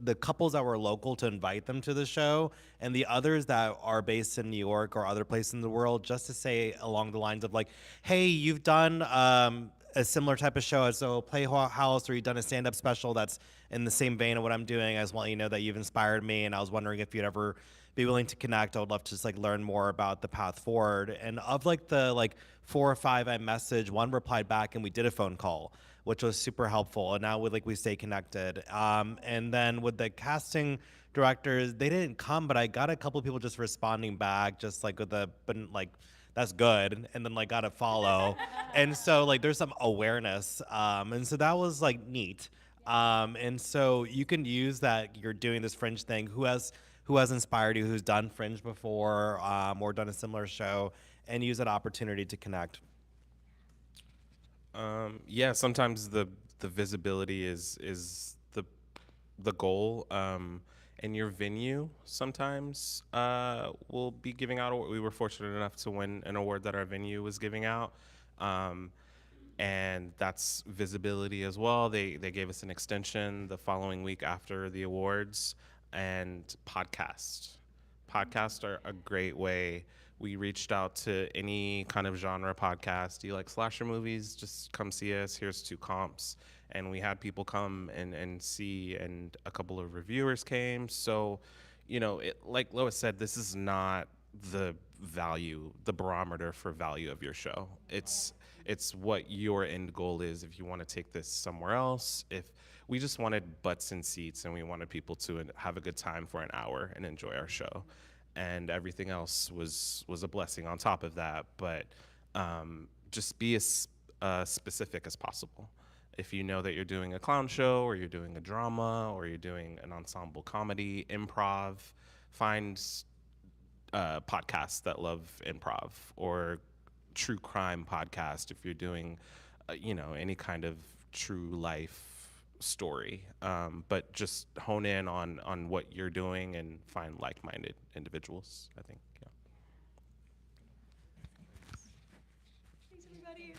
the couples that were local to invite them to the show, and the others that are based in New York or other places in the world, just to say along the lines of like, hey, you've done a similar type of show as a Playhouse, or you've done a stand-up special that's in the same vein of what I'm doing. I just want you to know that you've inspired me, and I was wondering if you'd ever be willing to connect. I would love to just like learn more about the path forward. And of like the 4 or 5 I messaged, one replied back, and we did a phone call, which was super helpful. And now we stay connected. And then with the casting directors, they didn't come, but I got a couple of people just responding back, just like with that's good, and then like got a follow. And so like there's some awareness. And so that was like neat. And so you can use that you're doing this fringe thing. Who has inspired you, who's done fringe before, or done a similar show, and use that opportunity to connect. Yeah, sometimes the visibility is the goal, and your venue sometimes will be giving out. We were fortunate enough to win an award that our venue was giving out, and that's visibility as well. They gave us an extension the following week after the awards. And podcasts are a great way. We reached out to any kind of genre podcast. Do you like slasher movies? Just come see us. Here's 2 comps. And we had people come and see, and a couple of reviewers came. So, like Lois said, this is not the barometer for value of your show. It's what your end goal is. If you want to take this somewhere else, we just wanted butts in seats, and we wanted people to have a good time for an hour and enjoy our show. And everything else was a blessing on top of that. But just be as specific as possible. If you know that you're doing a clown show, or you're doing a drama, or you're doing an ensemble comedy, improv, find podcasts that love improv, or true crime podcast if you're doing, any kind of true life story, but just hone in on what you're doing and find like-minded individuals, I think. Thanks, everybody.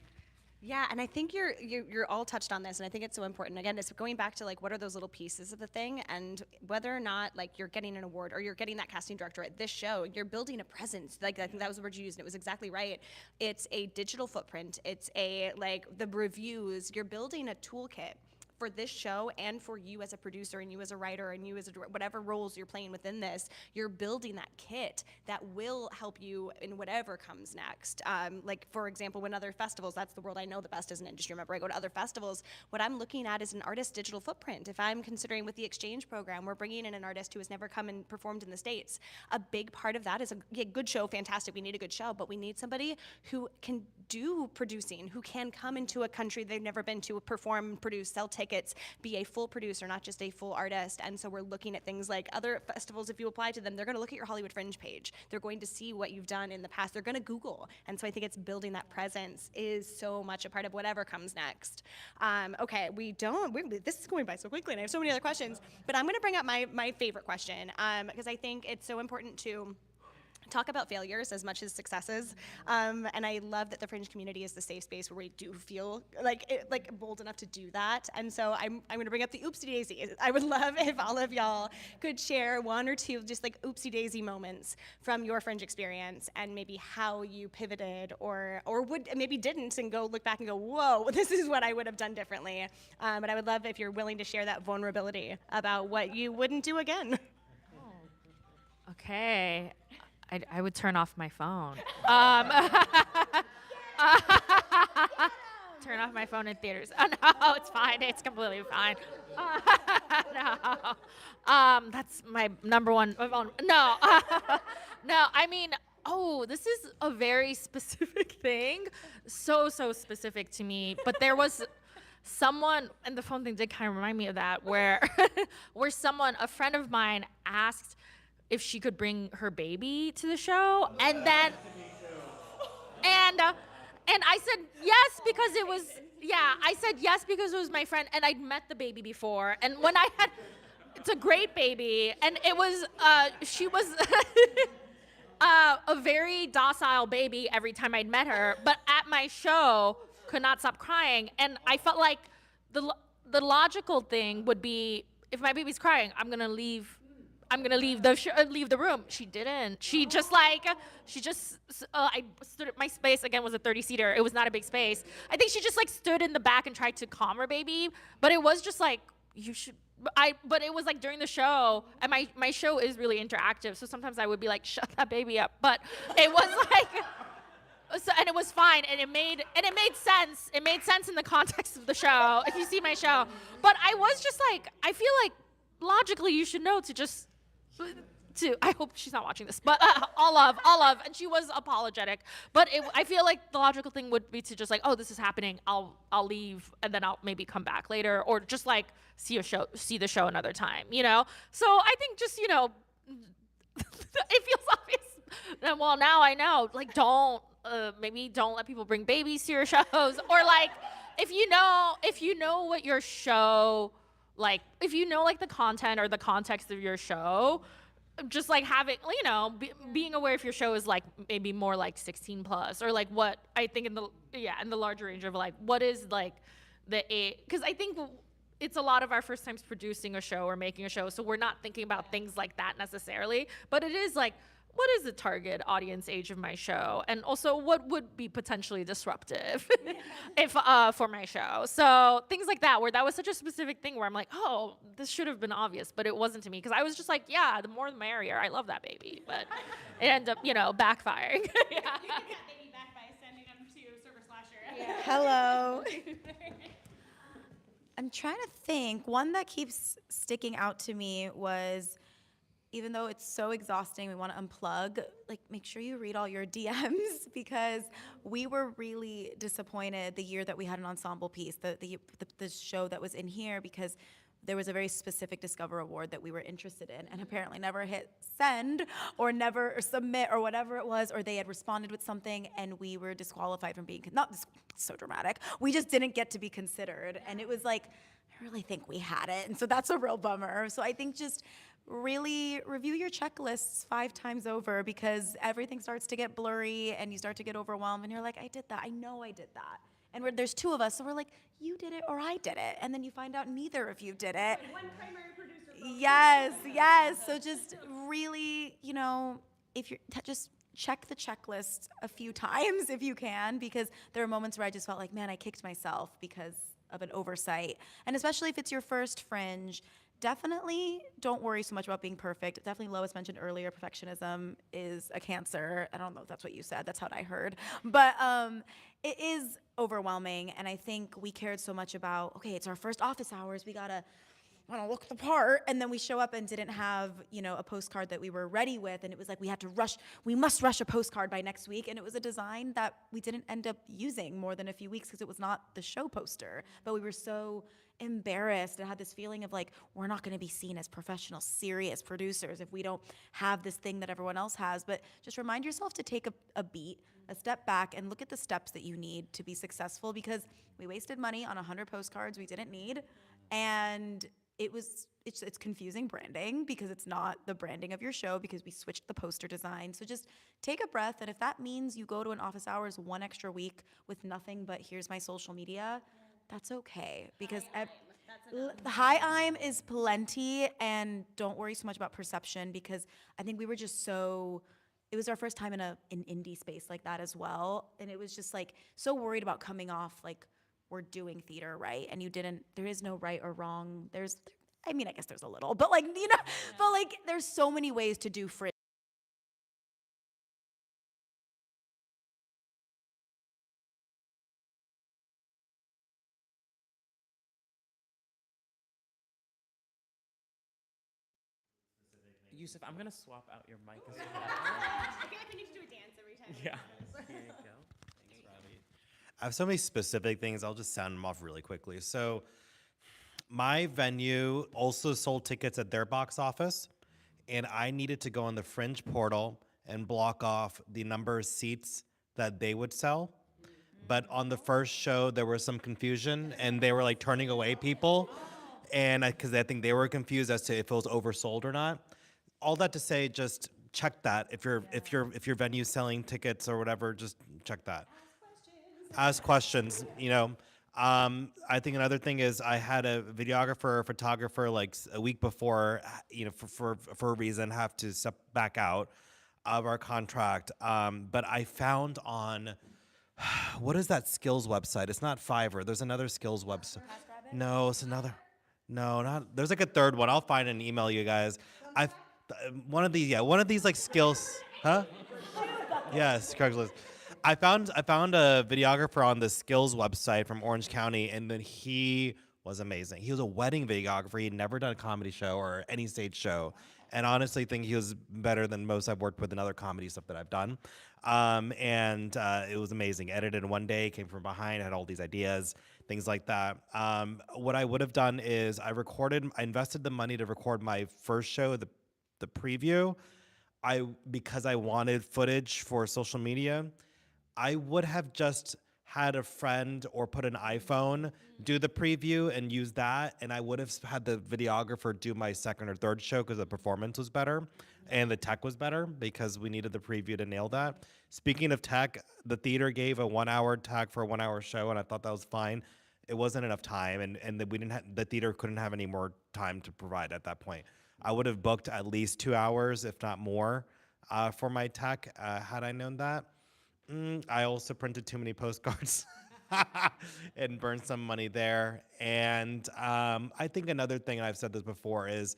Yeah, and I think you're all touched on this, and I think it's so important. Again, it's going back to like what are those little pieces of the thing, and whether or not like you're getting an award or you're getting that casting director at this show, you're building a presence. Like I think that was the word you used, and it was exactly right. It's a digital footprint. It's the reviews. You're building a toolkit for this show and for you as a producer and you as a writer and you as whatever roles you're playing within this, you're building that kit that will help you in whatever comes next. Like for example, when other festivals, that's the world I know the best as an industry member, I go to other festivals, what I'm looking at is an artist's digital footprint. If I'm considering with the exchange program, we're bringing in an artist who has never come and performed in the States. A big part of that is a good show, fantastic, we need a good show, but we need somebody who can do producing, who can come into a country they've never been to, perform, produce, sell tickets, tickets be a full producer, not just a full artist. And so we're looking at things like other festivals. If you apply to them, they're going to look at your Hollywood Fringe page. They're going to see what you've done in the past. They're going to Google. And so I think it's building that presence is so much a part of whatever comes next. Okay, this is going by so quickly, and I have so many other questions. But I'm going to bring up my favorite question because I think it's so important to talk about failures as much as successes, and I love that the Fringe community is the safe space where we do feel like bold enough to do that. And so I'm going to bring up the oopsie daisy. I would love if all of y'all could share one or two just like oopsie daisy moments from your Fringe experience, and maybe how you pivoted or would maybe didn't, and go look back and go, whoa, this is what I would have done differently. But I would love if you're willing to share that vulnerability about what you wouldn't do again. Okay. I would turn off my phone. Turn off my phone in theaters. Oh, no, it's fine. It's completely fine. No. That's my number one phone. No. No, I mean, this is a very specific thing. So specific to me. But there was someone, and the phone thing did kind of remind me of that, where a friend of mine asked if she could bring her baby to the show, and then, and I said yes because it was, I said yes because it was my friend, and I'd met the baby before, and when it's a great baby, and it was, she was a very docile baby every time I'd met her, but at my show, could not stop crying, and I felt like the logical thing would be, if my baby's crying, I'm gonna leave the room. She didn't. I stood at my space, again, was a 30-seater. It was not a big space. I think she just stood in the back and tried to calm her baby, but it was just but it was during the show, and my show is really interactive, so sometimes I would be like, shut that baby up, but it was and it was fine, and it made sense. It made sense in the context of the show, if you see my show. But I was just I feel like logically you should know I hope she's not watching this, but all love, and she was apologetic. But I feel like the logical thing would be to just this is happening, I'll leave, and then I'll maybe come back later, or just see the show another time, So I think just, it feels obvious. Well, now I know, maybe don't let people bring babies to your shows, or if you know what your show, if you know the content or the context of your show, just having, being aware if your show is maybe more 16 plus, or what I think in the larger range of what is the age, because I think it's a lot of our first times producing a show or making a show, so we're not thinking about things like that necessarily, but it is what is the target audience age of my show, and also what would be potentially disruptive if for my show. So things like that, where that was such a specific thing where I'm this should have been obvious, but it wasn't to me, because I was just the more the merrier. I love that baby, but it ended up backfiring. You can get baby back by sending them to Server Slasher. Yeah. Hello. I'm trying to think. One that keeps sticking out to me was, even though it's so exhausting, we want to unplug, make sure you read all your DMs, because we were really disappointed the year that we had an ensemble piece, the show that was in here, because there was a very specific Discover Award that we were interested in, and apparently never hit send or never submit or whatever it was, or they had responded with something, and we were disqualified from being, so dramatic, we just didn't get to be considered, and it was I really think we had it, and so that's a real bummer. So I think just really review your checklists 5 times over, because everything starts to get blurry and you start to get overwhelmed, and you're like, I did that, I know I did that. And there's 2 of us, so we're like, you did it or I did it. And then you find out neither of you did it. One primary producer. Yes. So just really, if you're, just check the checklist a few times if you can, because there are moments where I just felt like, man, I kicked myself because of an oversight. And especially if it's your first Fringe, definitely don't worry so much about being perfect. Definitely, Lois mentioned earlier, perfectionism is a cancer. I don't know if that's what you said. That's what I heard. But it is overwhelming. And I think we cared so much about, okay, it's our first office hours. We got to want to look the part. And then we show up and didn't have, a postcard that we were ready with. And it was like, we must rush a postcard by next week. And it was a design that we didn't end up using more than a few weeks because it was not the show poster. But we were so embarrassed and had this feeling of like, we're not going to be seen as professional, serious producers if we don't have this thing that everyone else has. But just remind yourself to take a beat, a step back, and look at the steps that you need to be successful, because we wasted money on 100 postcards we didn't need. And it's confusing branding because it's not the branding of your show, because we switched the poster design. So just take a breath. And if that means you go to an office hours one extra week with nothing but here's my social media, that's okay, because the high I'm is plenty. And don't worry so much about perception, because I think we were just it was our first time in an indie space like that as well. And it was just like so worried about coming off like we're doing theater right. And there is no right or wrong. I guess there's a little, but but like there's so many ways to do fringe. Yusuf, I'm gonna swap out your mic as well. I feel like we need to do a dance every time. Yeah. Here you go. I have so many specific things. I'll just sound them off really quickly. So my venue also sold tickets at their box office, and I needed to go on the Fringe portal and block off the number of seats that they would sell. But on the first show, there was some confusion, and they were like turning away people, and because I think they were confused as to if it was oversold or not. All that to say, just check that. If your venue's selling tickets or whatever, just check that. Ask questions. I think another thing is I had a videographer or photographer like a week before, for a reason, have to step back out of our contract. But I found on, what is that skills website? It's not Fiverr. There's another skills website. No, it's another. No, not. There's like a third one. I'll find it and email you guys. One of these like skills, huh? Yes, Craigslist. I found a videographer on the skills website from Orange County, and then he was amazing. He was a wedding videographer. He'd never done a comedy show or any stage show, and honestly think he was better than most I've worked with in other comedy stuff that I've done. It was amazing. Edited in one day, came from behind, had all these ideas, things like that. What I would have done is I invested the money to record my first show, the preview. Because I wanted footage for social media, I would have just had a friend or put an iPhone do the preview and use that, and I would have had the videographer do my second or third show because the performance was better and the tech was better, because we needed the preview to nail that. Speaking of tech, the theater gave a 1 hour tag for a 1 hour show, and I thought that was fine. It wasn't enough time, and the theater couldn't have any more time to provide at that point. I would have booked at least 2 hours, if not more, for my tech had I known that. I also printed too many postcards and burned some money there. And I think another thing, and I've said this before, is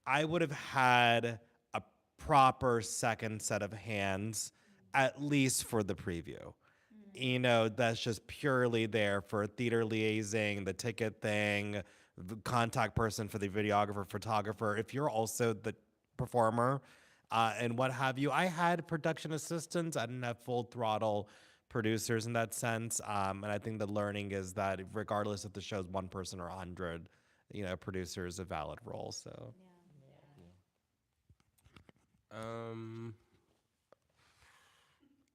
I would have had a proper second set of hands, at least for the preview. That's just purely there for theater liaising, the ticket thing, the contact person for the videographer, photographer. If you're also the performer, and what have you. I had production assistants. I didn't have full throttle producers in that sense. And I think the learning is that regardless if the show's one person or 100, producer is a valid role. So.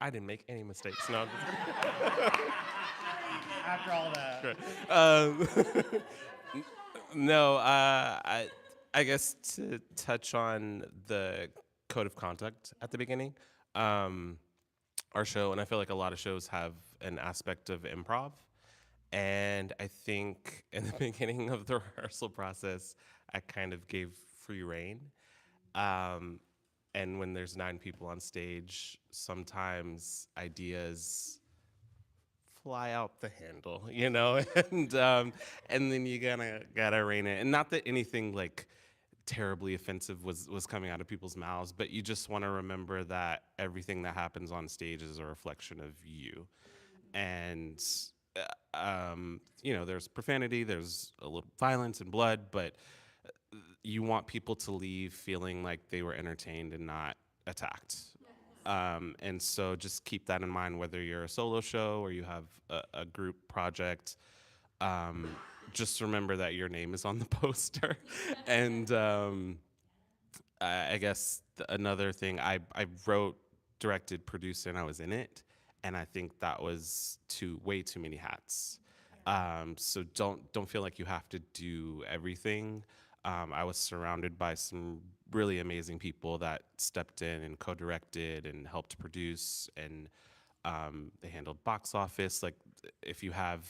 I didn't make any mistakes. No. After all that. No, I guess to touch on the code of conduct at the beginning, our show, and I feel like a lot of shows have an aspect of improv, and I think in the beginning of the rehearsal process, I kind of gave free rein, and when there's 9 people on stage, sometimes ideas fly out the handle, and then you gotta rein it. And not that anything like terribly offensive was coming out of people's mouths, but you just want to remember that everything that happens on stage is a reflection of you. And there's profanity, there's a little violence and blood, but you want people to leave feeling like they were entertained and not attacked. And so just keep that in mind, whether you're a solo show or you have a group project. Just remember that your name is on the poster. And I guess another thing, I wrote, directed, produced, and I was in it. And I think that was way too many hats. So don't feel like you have to do everything. I was surrounded by some really amazing people that stepped in and co-directed and helped produce, and they handled box office. Like, if you have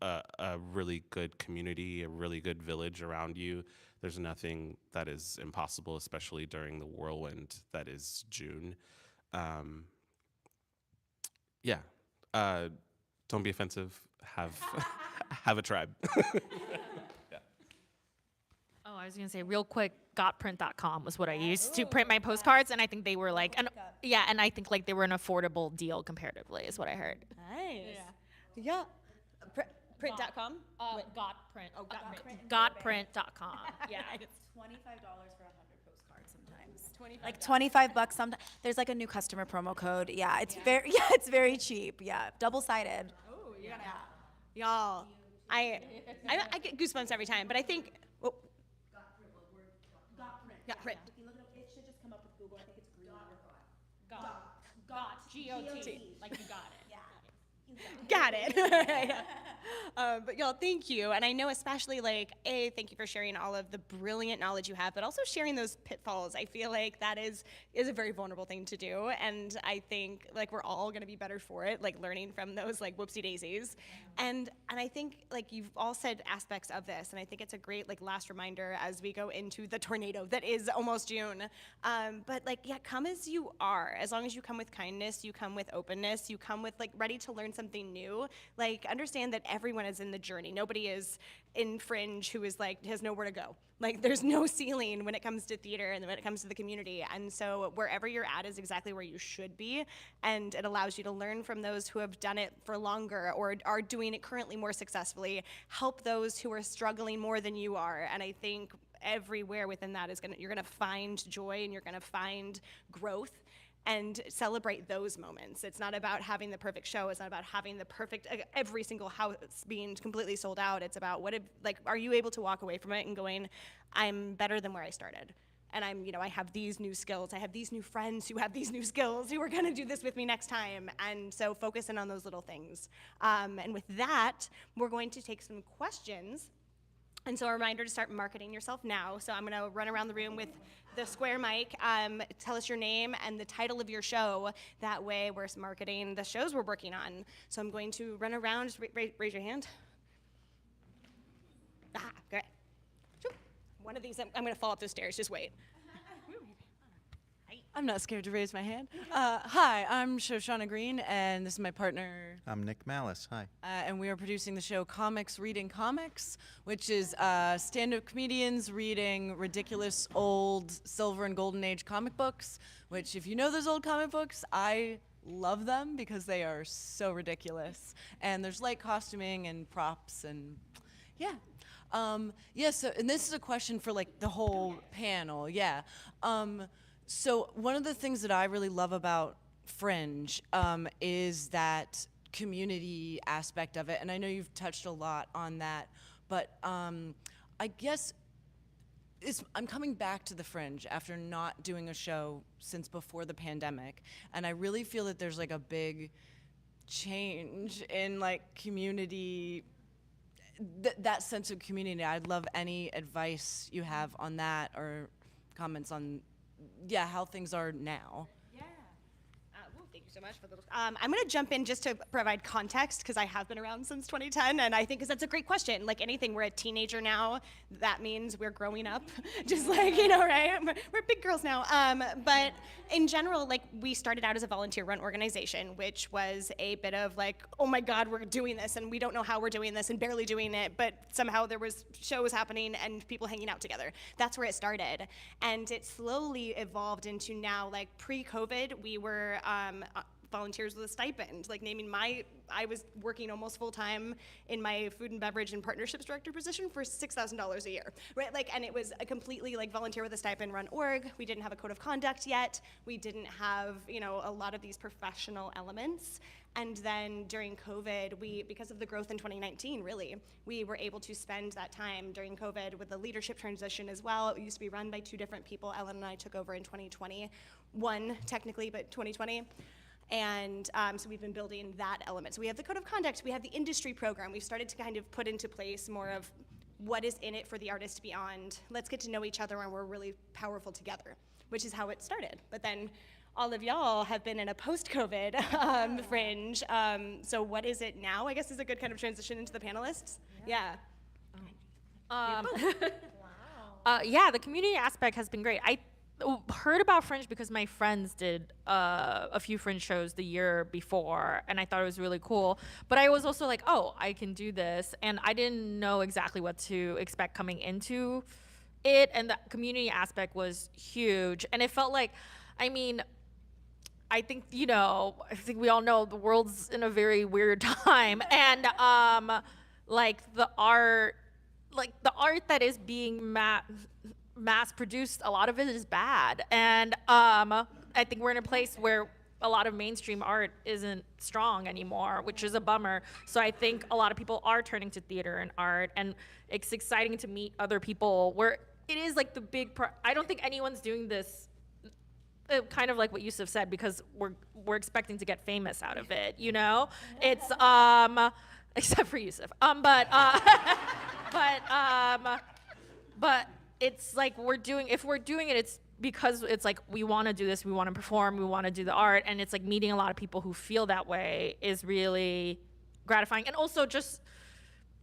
a really good community, a really good village around you, there's nothing that is impossible, especially during the whirlwind that is June. Don't be offensive. Have a tribe. Oh, I was gonna say real quick, gotprint.com was what I used to print my postcards, and I think they were like, and I think like they were an affordable deal comparatively, is what I heard. Nice. Yeah. Print.com? Gotprint. Oh, Gotprint. Gotprint.com. Yeah. $25 for 100 postcards sometimes. Like $25 sometimes. There's like a new customer promo code. Yeah, it's very cheap. Yeah, double-sided. Oh, you gotta. Y'all, I get goosebumps every time, but I think. Oh. Gotprint. If you look it up, it should just come up with Google. I think it's green or Got. G-O-T. Like you got it. Got it. But y'all, thank you. And I know especially thank you for sharing all of the brilliant knowledge you have, but also sharing those pitfalls. I feel like that is a very vulnerable thing to do. And I think we're all gonna be better for it, learning from those whoopsie daisies. And I think you've all said aspects of this, and I think it's a great last reminder as we go into the tornado that is almost June. But come as you are. As long as you come with kindness, you come with openness, you come with ready to learn something new. Understand that everyone is in the journey. Nobody is in Fringe who is has nowhere to go. There's no ceiling when it comes to theater and when it comes to the community. And so wherever you're at is exactly where you should be. And it allows you to learn from those who have done it for longer or are doing it currently more successfully. Help those who are struggling more than you are. And I think everywhere within that you're gonna find joy and you're gonna find growth. And celebrate those moments. It's not about having the perfect show. It's not about having the perfect, every single house being completely sold out. It's about are you able to walk away from it and going, I'm better than where I started. And I have these new skills. I have these new friends who have these new skills who are gonna do this with me next time. And so focus in on those little things. And with that, we're going to take some questions. And so a reminder to start marketing yourself now. So I'm gonna run around the room with the square mic. Tell us your name and the title of your show. That way we're marketing the shows we're working on. So I'm going to run around, just raise your hand. Great. One of these, I'm gonna fall up the stairs, just wait. I'm not scared to raise my hand. Hi, I'm Shoshana Green, and this is my partner. I'm Nick Malice. Hi. And we are producing the show Comics Reading Comics, which is stand-up comedians reading ridiculous old silver and golden age comic books, which if you know those old comic books, I love them because they are so ridiculous. And there's light costuming and props and yeah. So, and this is a question for the whole panel, yeah. So one of the things that I really love about Fringe is that community aspect of it, and I know you've touched a lot on that, but I guess I'm coming back to the Fringe after not doing a show since before the pandemic, and I really feel that there's a big change in community, that sense of community. I'd love any advice you have on that or comments on how things are now. Thank you so much for the. I'm going to jump in just to provide context because I have been around since 2010, and I think that's a great question. Like anything, we're a teenager now. That means we're growing up, just right? We're big girls now. But in general, we started out as a volunteer-run organization, which was a bit of oh my God, we're doing this, and we don't know how we're doing this, and barely doing it, but somehow there was shows happening and people hanging out together. That's where it started, and it slowly evolved into now, pre-COVID, we were volunteers with a stipend, like naming I was working almost full time in my food and beverage and partnerships director position for $6,000 a year, right? Like, and it was a completely like volunteer with a stipend run org. We didn't have a code of conduct yet. We didn't have, you know, a lot of these professional elements. And then during COVID, because of the growth in 2019, really, we were able to spend that time during COVID with the leadership transition as well. It used to be run by 2 different people. Ellen and I took over in 2021, technically, but 2020. And so we've been building that element. So we have the code of conduct, we have the industry program. We've started to kind of put into place more of what is in it for the artist beyond, let's get to know each other and we're really powerful together, which is how it started. But then all of y'all have been in a post-COVID fringe. So what is it now, I guess, is a good kind of transition into the panelists. Yeah. Yeah, the community aspect has been great. I heard about Fringe because my friends did a few Fringe shows the year before, and I thought it was really cool. But I was also like, oh, I can do this, and I didn't know exactly what to expect coming into it, and the community aspect was huge. And it felt like, I mean, I think, you know, I think we all know the world's in a very weird time, and like the art that is being mass produced, a lot of it is bad. And I think we're in a place where a lot of mainstream art isn't strong anymore, which is a bummer. So I think a lot of people are turning to theater and art, and it's exciting to meet other people where it is like the big I don't think anyone's doing this kind of like what Yusuf said, because we're expecting to get famous out of it, you know? It's except for Yusuf. But it's like if we're doing it, it's because it's like we want to do this, we want to perform, we want to do the art, and it's like meeting a lot of people who feel that way is really gratifying. And also just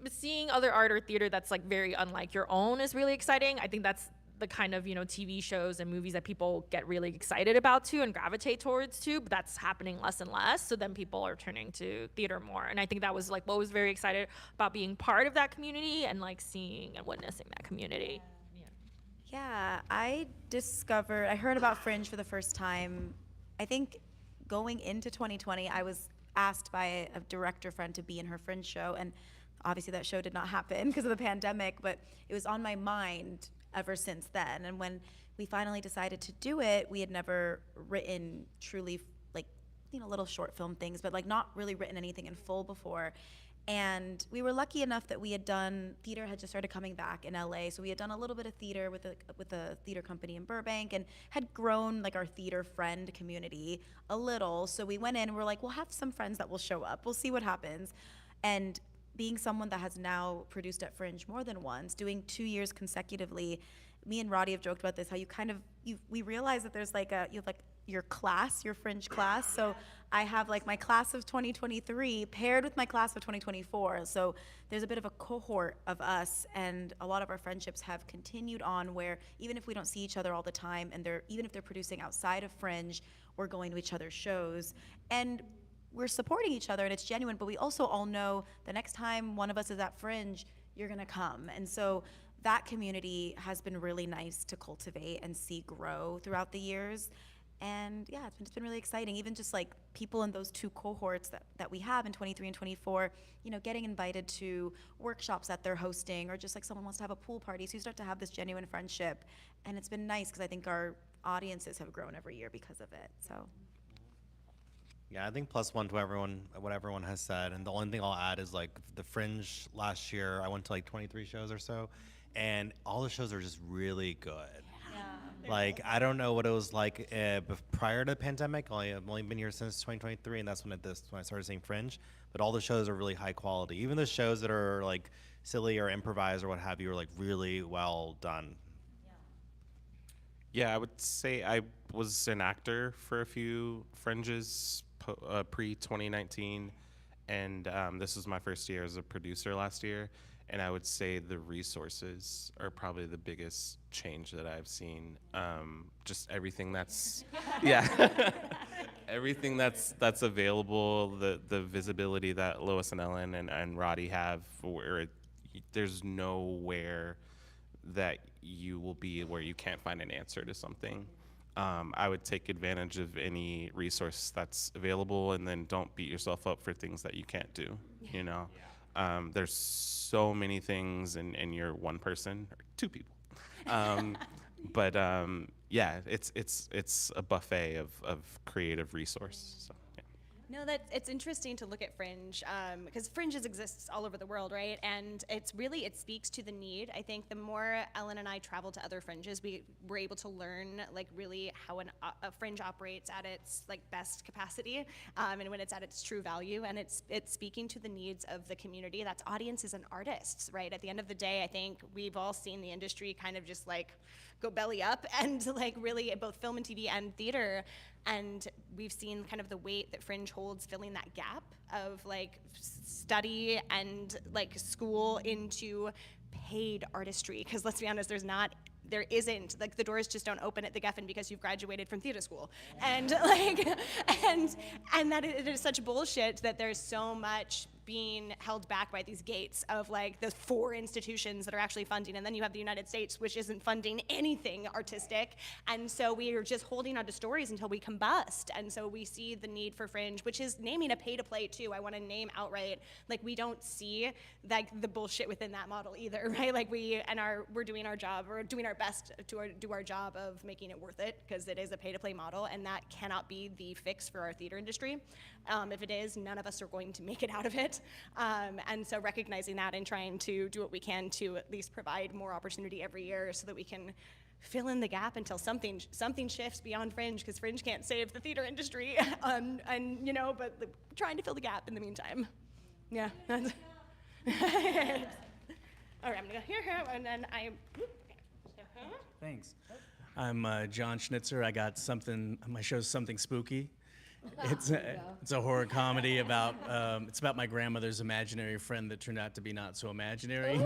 seeing other art or theater that's like very unlike your own is really exciting. I think that's the kind of, you know, TV shows and movies that people get really excited about too and gravitate towards too, but that's happening less and less. So then people are turning to theater more. And I think that was like what was very excited about being part of that community and like seeing and witnessing that community. Yeah, I heard about Fringe for the first time. I think going into 2020, I was asked by a director friend to be in her Fringe show, and obviously that show did not happen because of the pandemic, but it was on my mind ever since then. And when we finally decided to do it, we had never written truly, like, you know, little short film things, but like not really written anything in full before. And we were lucky enough that theater had just started coming back in LA. So we had done a little bit of theater with a theater company in Burbank and had grown like our theater friend community a little. So we went in and we're like, we'll have some friends that will show up. We'll see what happens. And being someone that has now produced at Fringe more than once, doing 2 years consecutively, me and Roddy have joked about this, how we realize that there's like you have like your class, your Fringe class. So I have like my class of 2023 paired with my class of 2024. So there's a bit of a cohort of us, and a lot of our friendships have continued on where even if we don't see each other all the time, and even if they're producing outside of Fringe, we're going to each other's shows. And we're supporting each other and it's genuine, but we also all know the next time one of us is at Fringe, you're gonna come. And so that community has been really nice to cultivate and see grow throughout the years. And yeah, it's been really exciting. Even just like people in those 2 cohorts that we have in 23 and 24, you know, getting invited to workshops that they're hosting, or just like someone wants to have a pool party. So you start to have this genuine friendship. And it's been nice because I think our audiences have grown every year because of it, so. Yeah, I think +1 to what everyone has said. And the only thing I'll add is like the Fringe last year, I went to like 23 shows or so, and all the shows are just really good. Yeah. Like, I don't know what it was like prior to the pandemic. I've only been here since 2023, and that's when I started seeing Fringe. But all the shows are really high quality. Even the shows that are like silly or improvised or what have you are like really well done. Yeah, I would say I was an actor for a few Fringes pre-2019, and this was my first year as a producer last year, and I would say the resources are probably the biggest change that I've seen. Just everything that's, everything that's available, the visibility that Lois and Ellen and Roddy have, where there's nowhere that you will be where you can't find an answer to something. I would take advantage of any resource that's available, and then don't beat yourself up for things that you can't do. You know, there's so many things, and you're one person or two people. But yeah, it's a buffet of creative resource. So, yeah. No, it's interesting to look at Fringe because Fringes exists all over the world, right? And it speaks to the need. I think the more Ellen and I travel to other Fringes, we're able to learn like really how a Fringe operates at its like best capacity, and when it's at its true value, and it's speaking to the needs of the community. That's audiences and artists, right? At the end of the day, I think we've all seen the industry kind of just like go belly up, and like really both film and TV and theater. And we've seen kind of the weight that Fringe holds filling that gap of like study and like school into paid artistry. Because let's be honest, there isn't, like the doors just don't open at the Geffen because you've graduated from theater school. And like, and that it is such bullshit that there's so much being held back by these gates of like the 4 institutions that are actually funding, and then you have the United States, which isn't funding anything artistic, and so we are just holding on to stories until we combust. And so we see the need for Fringe, which is naming a pay-to-play too. I want to name outright, like we don't see like the bullshit within that model either, right? Like we're doing our job, we're doing our best to do our job of making it worth it, because it is a pay-to-play model, and that cannot be the fix for our theater industry. If it is, none of us are going to make it out of it. And so recognizing that and trying to do what we can to at least provide more opportunity every year so that we can fill in the gap until something shifts beyond Fringe, because Fringe can't save the theater industry, and you know, but trying to fill the gap in the meantime. Yeah. That's all right, I'm gonna go here, and then Thanks. I'm John Schnitzer. I got something. My show's Something Spooky. It's a horror comedy about it's about my grandmother's imaginary friend that turned out to be not so imaginary.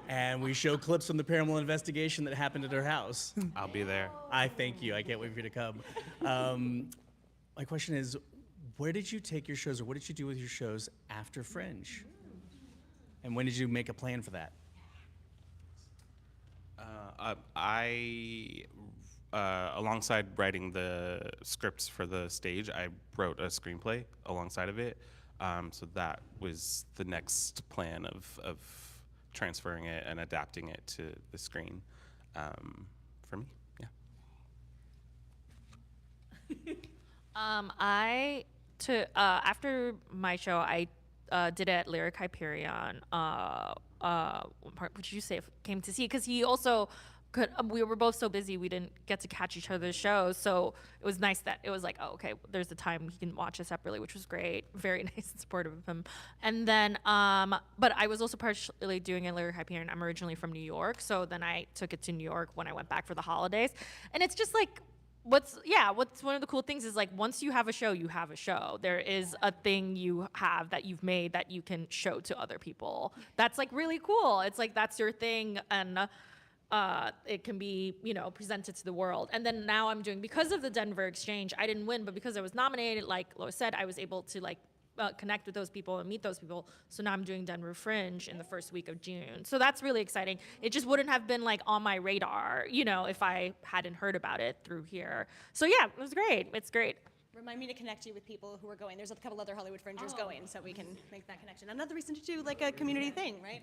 And we show clips from the paranormal investigation that happened at her house. I'll be there. I thank you. I can't wait for you to come. My question is, where did you take your shows, or what did you do with your shows after Fringe? And when did you make a plan for that? Alongside writing the scripts for the stage, I wrote a screenplay alongside of it. So that was the next plan of transferring it and adapting it to the screen for me. Yeah. After my show, I did it at Lyric Hyperion. What part would you say came to see? Because he also we were both so busy we didn't get to catch each other's shows, so it was nice that it was like, oh, okay, there's the time he can watch it separately, which was great. Very nice and supportive of him. And then but I was also partially doing it in Lyric Hyperion. I'm originally from New York, so then I took it to New York when I went back for the holidays. And it's just like, what's one of the cool things is like, once you have a show, you have a show. There is a thing you have that you've made that you can show to other people. That's like really cool. It's like, that's your thing, and it can be, you know, presented to the world. And then now I'm doing, because of the Denver Exchange, I didn't win, but because I was nominated, like Lois said, I was able to like connect with those people and meet those people. So now I'm doing Denver Fringe in the first week of June. So that's really exciting. It just wouldn't have been like on my radar, you know, if I hadn't heard about it through here. So yeah, it was great. It's great. Remind me to connect you with people who are going. There's a couple other Hollywood Fringers going, so we can make that connection. Another reason to do like a community thing, right?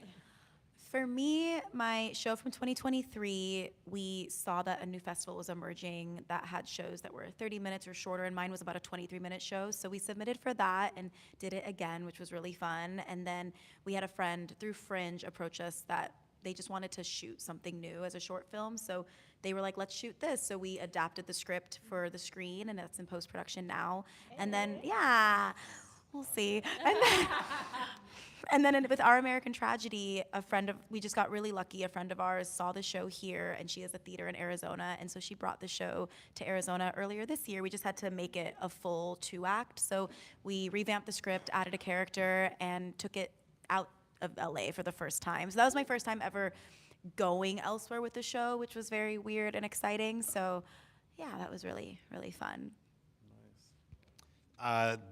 For me, my show from 2023, we saw that a new festival was emerging that had shows that were 30 minutes or shorter, and mine was about a 23-minute show. So we submitted for that and did it again, which was really fun. And then we had a friend through Fringe approach us that they just wanted to shoot something new as a short film. So they were like, let's shoot this. So we adapted the script for the screen, and it's in post-production now. And then, yeah, we'll see. And then with Our American Tragedy, we just got really lucky. A friend of ours saw the show here, and she has a theater in Arizona, and so she brought the show to Arizona earlier this year. We just had to make it a full 2-act. So we revamped the script, added a character, and took it out of LA for the first time. So that was my first time ever going elsewhere with the show, which was very weird and exciting. So yeah, that was really, really fun.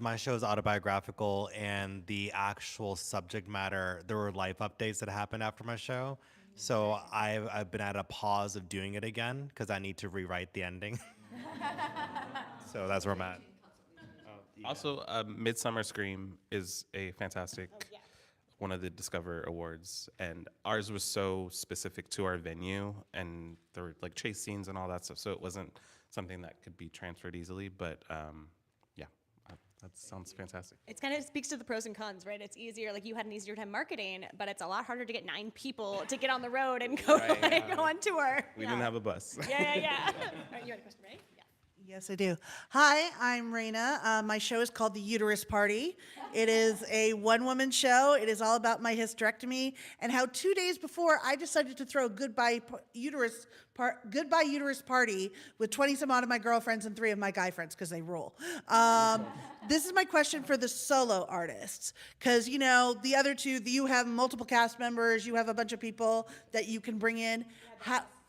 My show is autobiographical, and the actual subject matter, there were life updates that happened after my show. So I've been at a pause of doing it again because I need to rewrite the ending. So that's where I'm at. Also, Midsummer Scream is a fantastic one of the Discover Awards, and ours was so specific to our venue, and there were like chase scenes and all that stuff, so it wasn't something that could be transferred easily. But yeah, that sounds fantastic. It's kind of speaks to the pros and cons, right? It's easier, like you had an easier time marketing, but it's a lot harder to get 9 people to get on the road and go, go on tour. We didn't have a bus. Yeah. All right, you had a question, right? Yeah. Yes, I do. Hi, I'm Raina. My show is called The Uterus Party. It is a one-woman show. It is all about my hysterectomy and how 2 days before I decided to throw a goodbye uterus party with 20-some odd of my girlfriends and 3 of my guy friends because they rule. This is my question for the solo artists because, you know, the other two, you have multiple cast members, you have a bunch of people that you can bring in.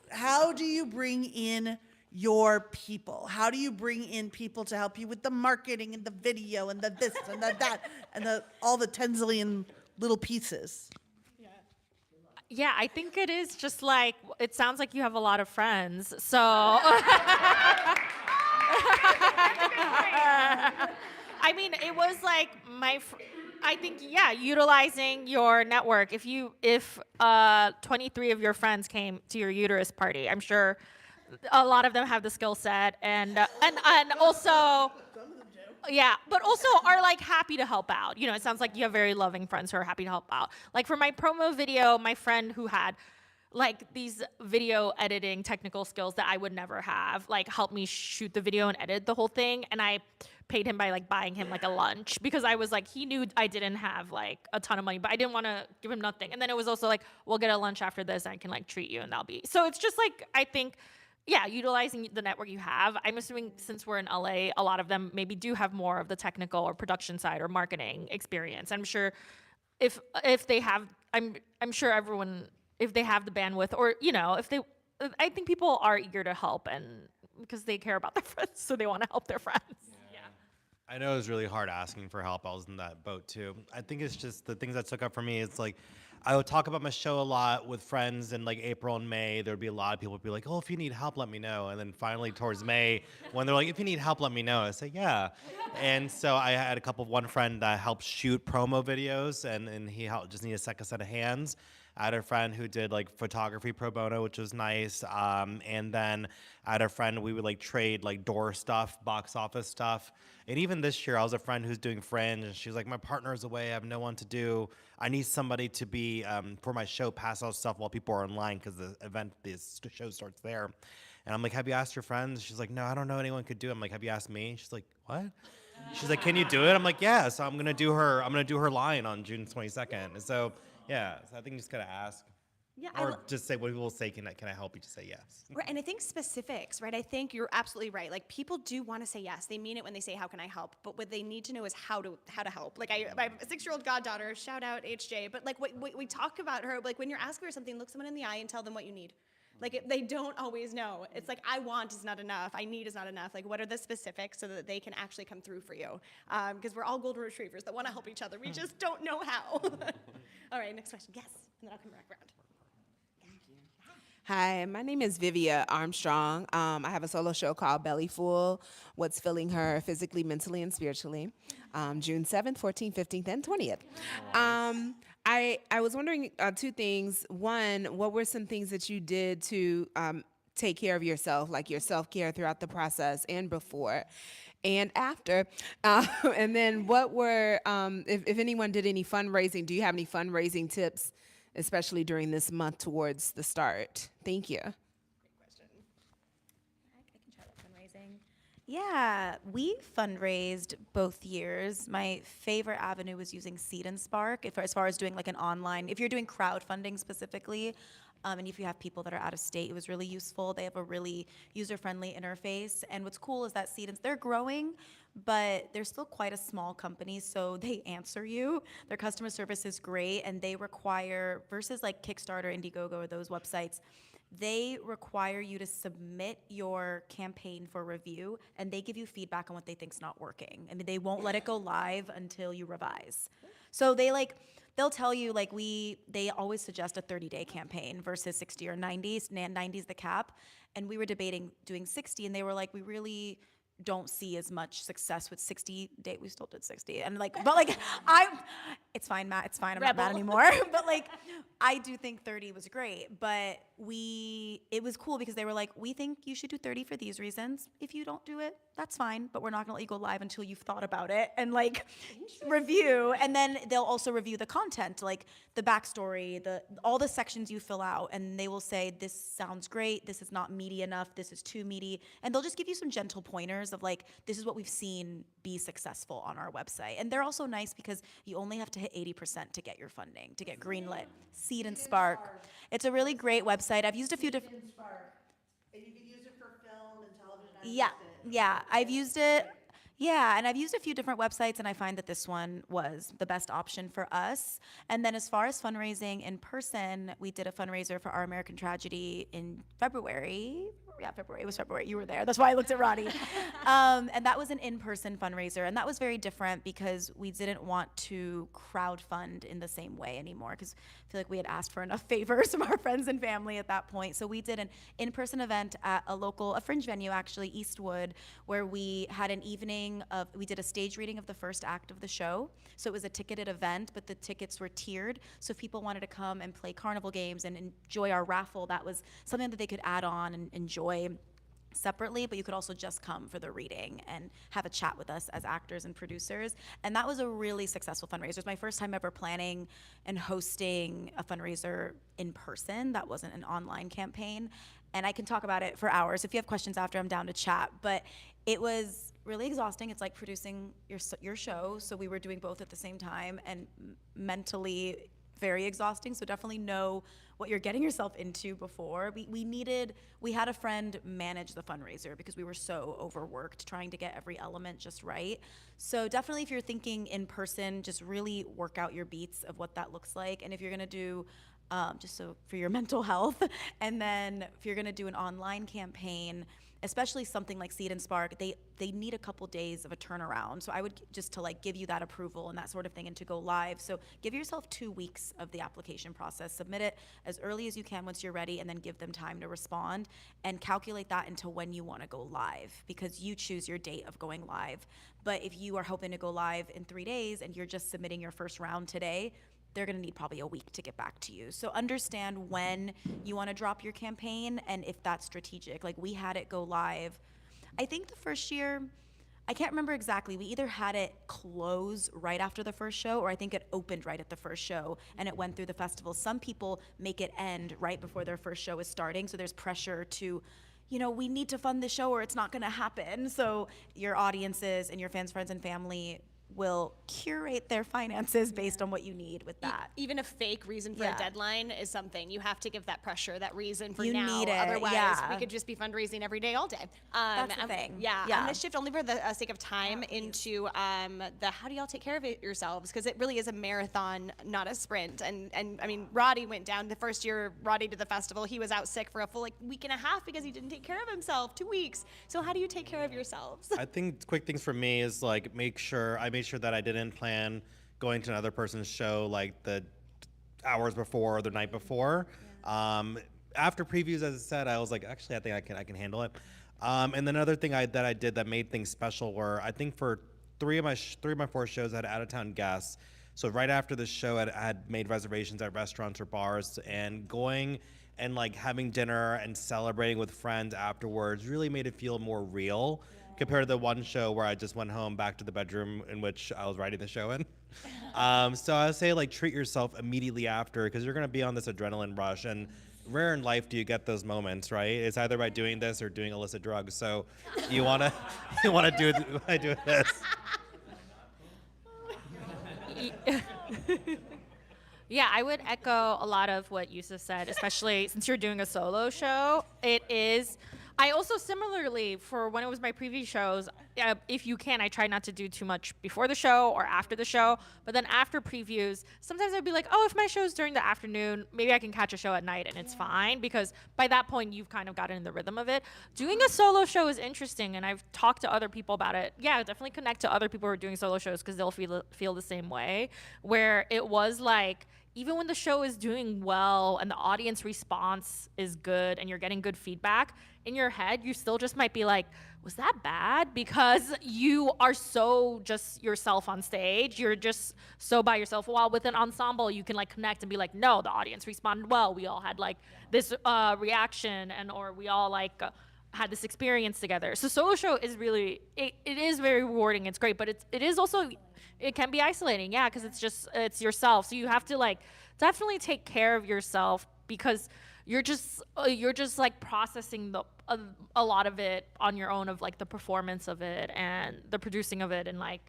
How do you bring in your people? How do you bring in people to help you with the marketing and the video and the this and the that and all the 10 zillion little pieces? Yeah, I think it is just like, it sounds like you have a lot of friends. So I mean, it was like I think, yeah, utilizing your network. If 23 of your friends came to your uterus party, I'm sure a lot of them have the skill set and also, yeah, but also are like happy to help out. You know, it sounds like you have very loving friends who are happy to help out. Like for my promo video, my friend who had like these video editing technical skills that I would never have, like helped me shoot the video and edit the whole thing. And I paid him by like buying him like a lunch because I was like, he knew I didn't have like a ton of money, but I didn't want to give him nothing. And then it was also like, we'll get a lunch after this and I can like treat you and that'll be. So it's just like, I think, yeah, utilizing the network you have. I'm assuming since we're in LA, a lot of them maybe do have more of the technical or production side or marketing experience. I'm sure if they have, I'm sure everyone, if they have the bandwidth or, you know, I think people are eager to help and because they care about their friends, so they want to help their friends. Yeah. I know it was really hard asking for help. I was in that boat too. I think it's just the things that took up for me. It's like I would talk about my show a lot with friends in like April and May. There'd be a lot of people would be like, "Oh, if you need help, let me know." And then finally towards May, when they're like, "If you need help, let me know," I say, "Yeah." And so I had one friend that helped shoot promo videos, and he just needed a second set of hands. I had a friend who did like photography pro bono, which was nice. And then I had a friend, we would like trade like door stuff, box office stuff. And even this year, I was a friend who's doing Fringe, and she's like, my partner's away, I have no one to do. I need somebody to be, for my show, pass out stuff while people are online because the show starts there. And I'm like, have you asked your friends? She's like, no, I don't know anyone could do it. I'm like, have you asked me? She's like, what? She's like, can you do it? I'm like, yeah. So I'm gonna do her line on June 22nd. And so, yeah. So I think you just gotta ask. Yeah, Or just say, what people will say, can I help you? Just say yes. Right, and I think specifics, right? I think you're absolutely right. Like people do want to say yes. They mean it when they say, how can I help? But what they need to know is how to help. Like I have a 6-year-old goddaughter, shout out HJ. But like what we talk about her, like when you're asking for something, look someone in the eye and tell them what you need. Like they don't always know. It's like, I want is not enough. I need is not enough. Like what are the specifics so that they can actually come through for you? Because we're all golden retrievers that want to help each other. We just don't know how. All right, next question. Yes, and then I'll come back around. Hi, my name is Vivia Armstrong. I have a solo show called Belly Full, What's Filling Her Physically, Mentally, and Spiritually, June 7th, 14th, 15th, and 20th. I was wondering 2 things. One, what were some things that you did to take care of yourself, like your self-care throughout the process and before and after? And then what were, if anyone did any fundraising, do you have any fundraising tips, especially during this month towards the start? Thank you. Great question. I can try that fundraising. Yeah, we fundraised both years. My favorite avenue was using Seed and Spark as far as doing like an online, if you're doing crowdfunding specifically, and if you have people that are out of state, it was really useful. They have a really user-friendly interface. And what's cool is that they're growing, but they're still quite a small company, so they answer you. Their customer service is great, and they require, versus like Kickstarter, Indiegogo, or those websites, they require you to submit your campaign for review, and they give you feedback on what they think's not working. I mean, they won't let it go live until you revise. So they'll tell you like they always suggest a 30-day campaign versus 60 or 90. 90 is the cap, and we were debating doing 60, and they were like, we really don't see as much success with 60 day. We still did 60, and like, but like, it's fine, Matt. It's fine. I'm not mad anymore. But like, I do think 30 was great. But it was cool because they were like, we think you should do 30 for these reasons. If you don't do it, that's fine. But we're not gonna let you go live until you've thought about it and like review. And then they'll also review the content, like the backstory, all the sections you fill out, and they will say, this sounds great. This is not meaty enough. This is too meaty, and they'll just give you some gentle pointers of like, this is what we've seen be successful on our website. And they're also nice because you only have to hit 80% to get your funding, to get greenlit. Seed and Spark. It's a really great website. I've used a few different. And you can use it for film and television. Yeah, I've used it. Yeah, and I've used a few different websites, and I find that this one was the best option for us. And then as far as fundraising in person, we did a fundraiser for Our American Tragedy in February. Yeah, February. It was February. You were there. That's why I looked at Roddy. And that was an in-person fundraiser, and that was very different because we didn't want to crowdfund in the same way anymore because I feel like we had asked for enough favors from our friends and family at that point. So we did an in-person event at a fringe venue, actually, Eastwood, where we had an evening we did a stage reading of the first act of the show. So it was a ticketed event, but the tickets were tiered. So if people wanted to come and play carnival games and enjoy our raffle, that was something that they could add on and enjoy separately, but you could also just come for the reading and have a chat with us as actors and producers. And that was a really successful fundraiser. It was my first time ever planning and hosting a fundraiser in person. That wasn't an online campaign. And I can talk about it for hours. If you have questions after, I'm down to chat. But it was really exhausting. It's like producing your show. So we were doing both at the same time, and mentally very exhausting. So definitely know what you're getting yourself into before. We had a friend manage the fundraiser because we were so overworked trying to get every element just right. So definitely if you're thinking in person, just really work out your beats of what that looks like. And if you're gonna do, just so for your mental health, and then if you're gonna do an online campaign, especially something like Seed and Spark, they need a couple days of a turnaround. So I would just to like give you that approval and that sort of thing and to go live. So give yourself 2 weeks of the application process. Submit it as early as you can once you're ready, and then give them time to respond, and calculate that into when you want to go live, because you choose your date of going live. But if you are hoping to go live in 3 days and you're just submitting your first round today, they're gonna need probably a week to get back to you. So understand when you wanna drop your campaign and if that's strategic. Like we had it go live, I think the first year, I can't remember exactly, we either had it close right after the first show, or I think it opened right at the first show and it went through the festival. Some people make it end right before their first show is starting, so there's pressure to, we need to fund the show or it's not gonna happen. So your audiences and your fans, friends, and family will curate their finances based on what you need with that. Even a fake reason for a deadline is something. You have to give that pressure, that reason for You now. need it, Otherwise, yeah. we could just be fundraising every day, all day. That's the thing. Yeah, Yeah. I'm gonna shift only for the sake of time into the how do y'all take care of it yourselves? Because it really is a marathon, not a sprint. And I mean, Roddy went down the first year. Roddy did the festival. He was out sick for a full week and a half because he didn't take care of himself. 2 weeks. So how do you take care of yourselves? I think quick things for me is like I made sure that I didn't plan going to another person's show like the hours before or the night before. After previews, as I said, I was like, actually, I think I can handle it. And then another thing that I did that made things special were, I think for three of my 4 shows, I had out-of-town guests. So right after the show, I had made reservations at restaurants or bars, and going and like having dinner and celebrating with friends afterwards really made it feel more real compared to the one show where I just went home back to the bedroom in which I was writing the show in. So I would say like treat yourself immediately after, because you're gonna be on this adrenaline rush, and rare in life do you get those moments, right? It's either by doing this or doing illicit drugs. So you wanna do it by doing this. Yeah, I would echo a lot of what Yusuf said, especially since you're doing a solo show. It is. I also similarly, for when it was my previous shows, if you can, I try not to do too much before the show or after the show. But then after previews, sometimes I'd be like, oh, if my show's during the afternoon, maybe I can catch a show at night and it's fine, because by that point you've kind of gotten in the rhythm of it. Doing a solo show is interesting, and I've talked to other people about it. Yeah, definitely connect to other people who are doing solo shows, because they'll feel the same way, where it was like, even when the show is doing well and the audience response is good and you're getting good feedback, in your head, you still just might be like, was that bad? Because you are so just yourself on stage. You're just so by yourself. While with an ensemble, you can like connect and be like, no, the audience responded well. We all had like this reaction, or we all like had this experience together. So solo show is really, it is very rewarding. It's great, but it is also, it can be isolating, yeah, because it's yourself. So you have to like definitely take care of yourself, because you're just like processing a lot of it on your own, of like the performance of it and the producing of it and like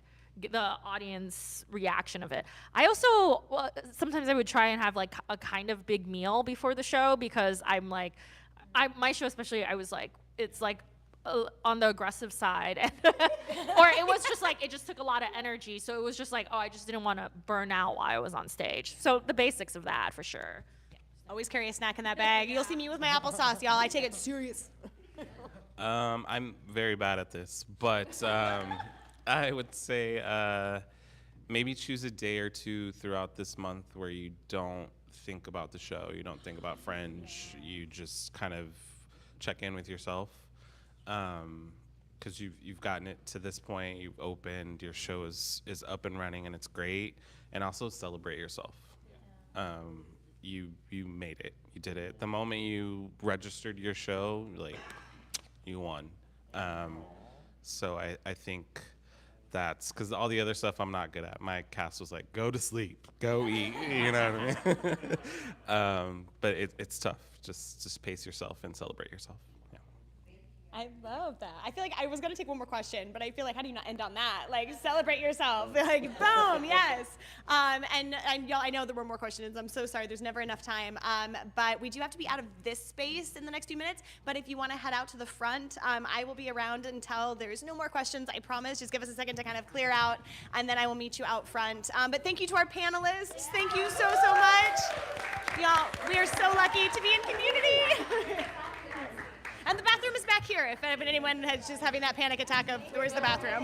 the audience reaction of it. I also sometimes I would try and have like a kind of big meal before the show, because I'm like, my show especially, I was like, it's like on the aggressive side, or it was just like, it just took a lot of energy, so it was just like, oh, I just didn't want to burn out while I was on stage. So the basics of that, for sure. Always carry a snack in that bag. You'll see me with my applesauce, y'all. I take it serious. I'm very bad at this, but I would say maybe choose a day or two throughout this month where you don't think about the show, you don't think about Fringe, you just kind of check in with yourself, because you've gotten it to this point, you've opened, your show is up and running, and it's great, and also celebrate yourself. You made it, you did it. The moment you registered your show, like, you won. So I think that's, because all the other stuff I'm not good at. My cast was like, go to sleep, go eat, you know what I mean? But it's tough. Just pace yourself and celebrate yourself. Yeah. I love that. I feel like I was gonna take one more question, but I feel like, how do you not end on that? Like, celebrate yourself. Like, boom, yes. And y'all, I know there were more questions. I'm so sorry. There's never enough time. But we do have to be out of this space in the next few minutes. But if you want to head out to the front, I will be around until there's no more questions. I promise. Just give us a second to kind of clear out, and then I will meet you out front. But thank you to our panelists. Thank you so much. Y'all, we are so lucky to be in community. And the bathroom is back here if anyone is just having that panic attack of where's the bathroom.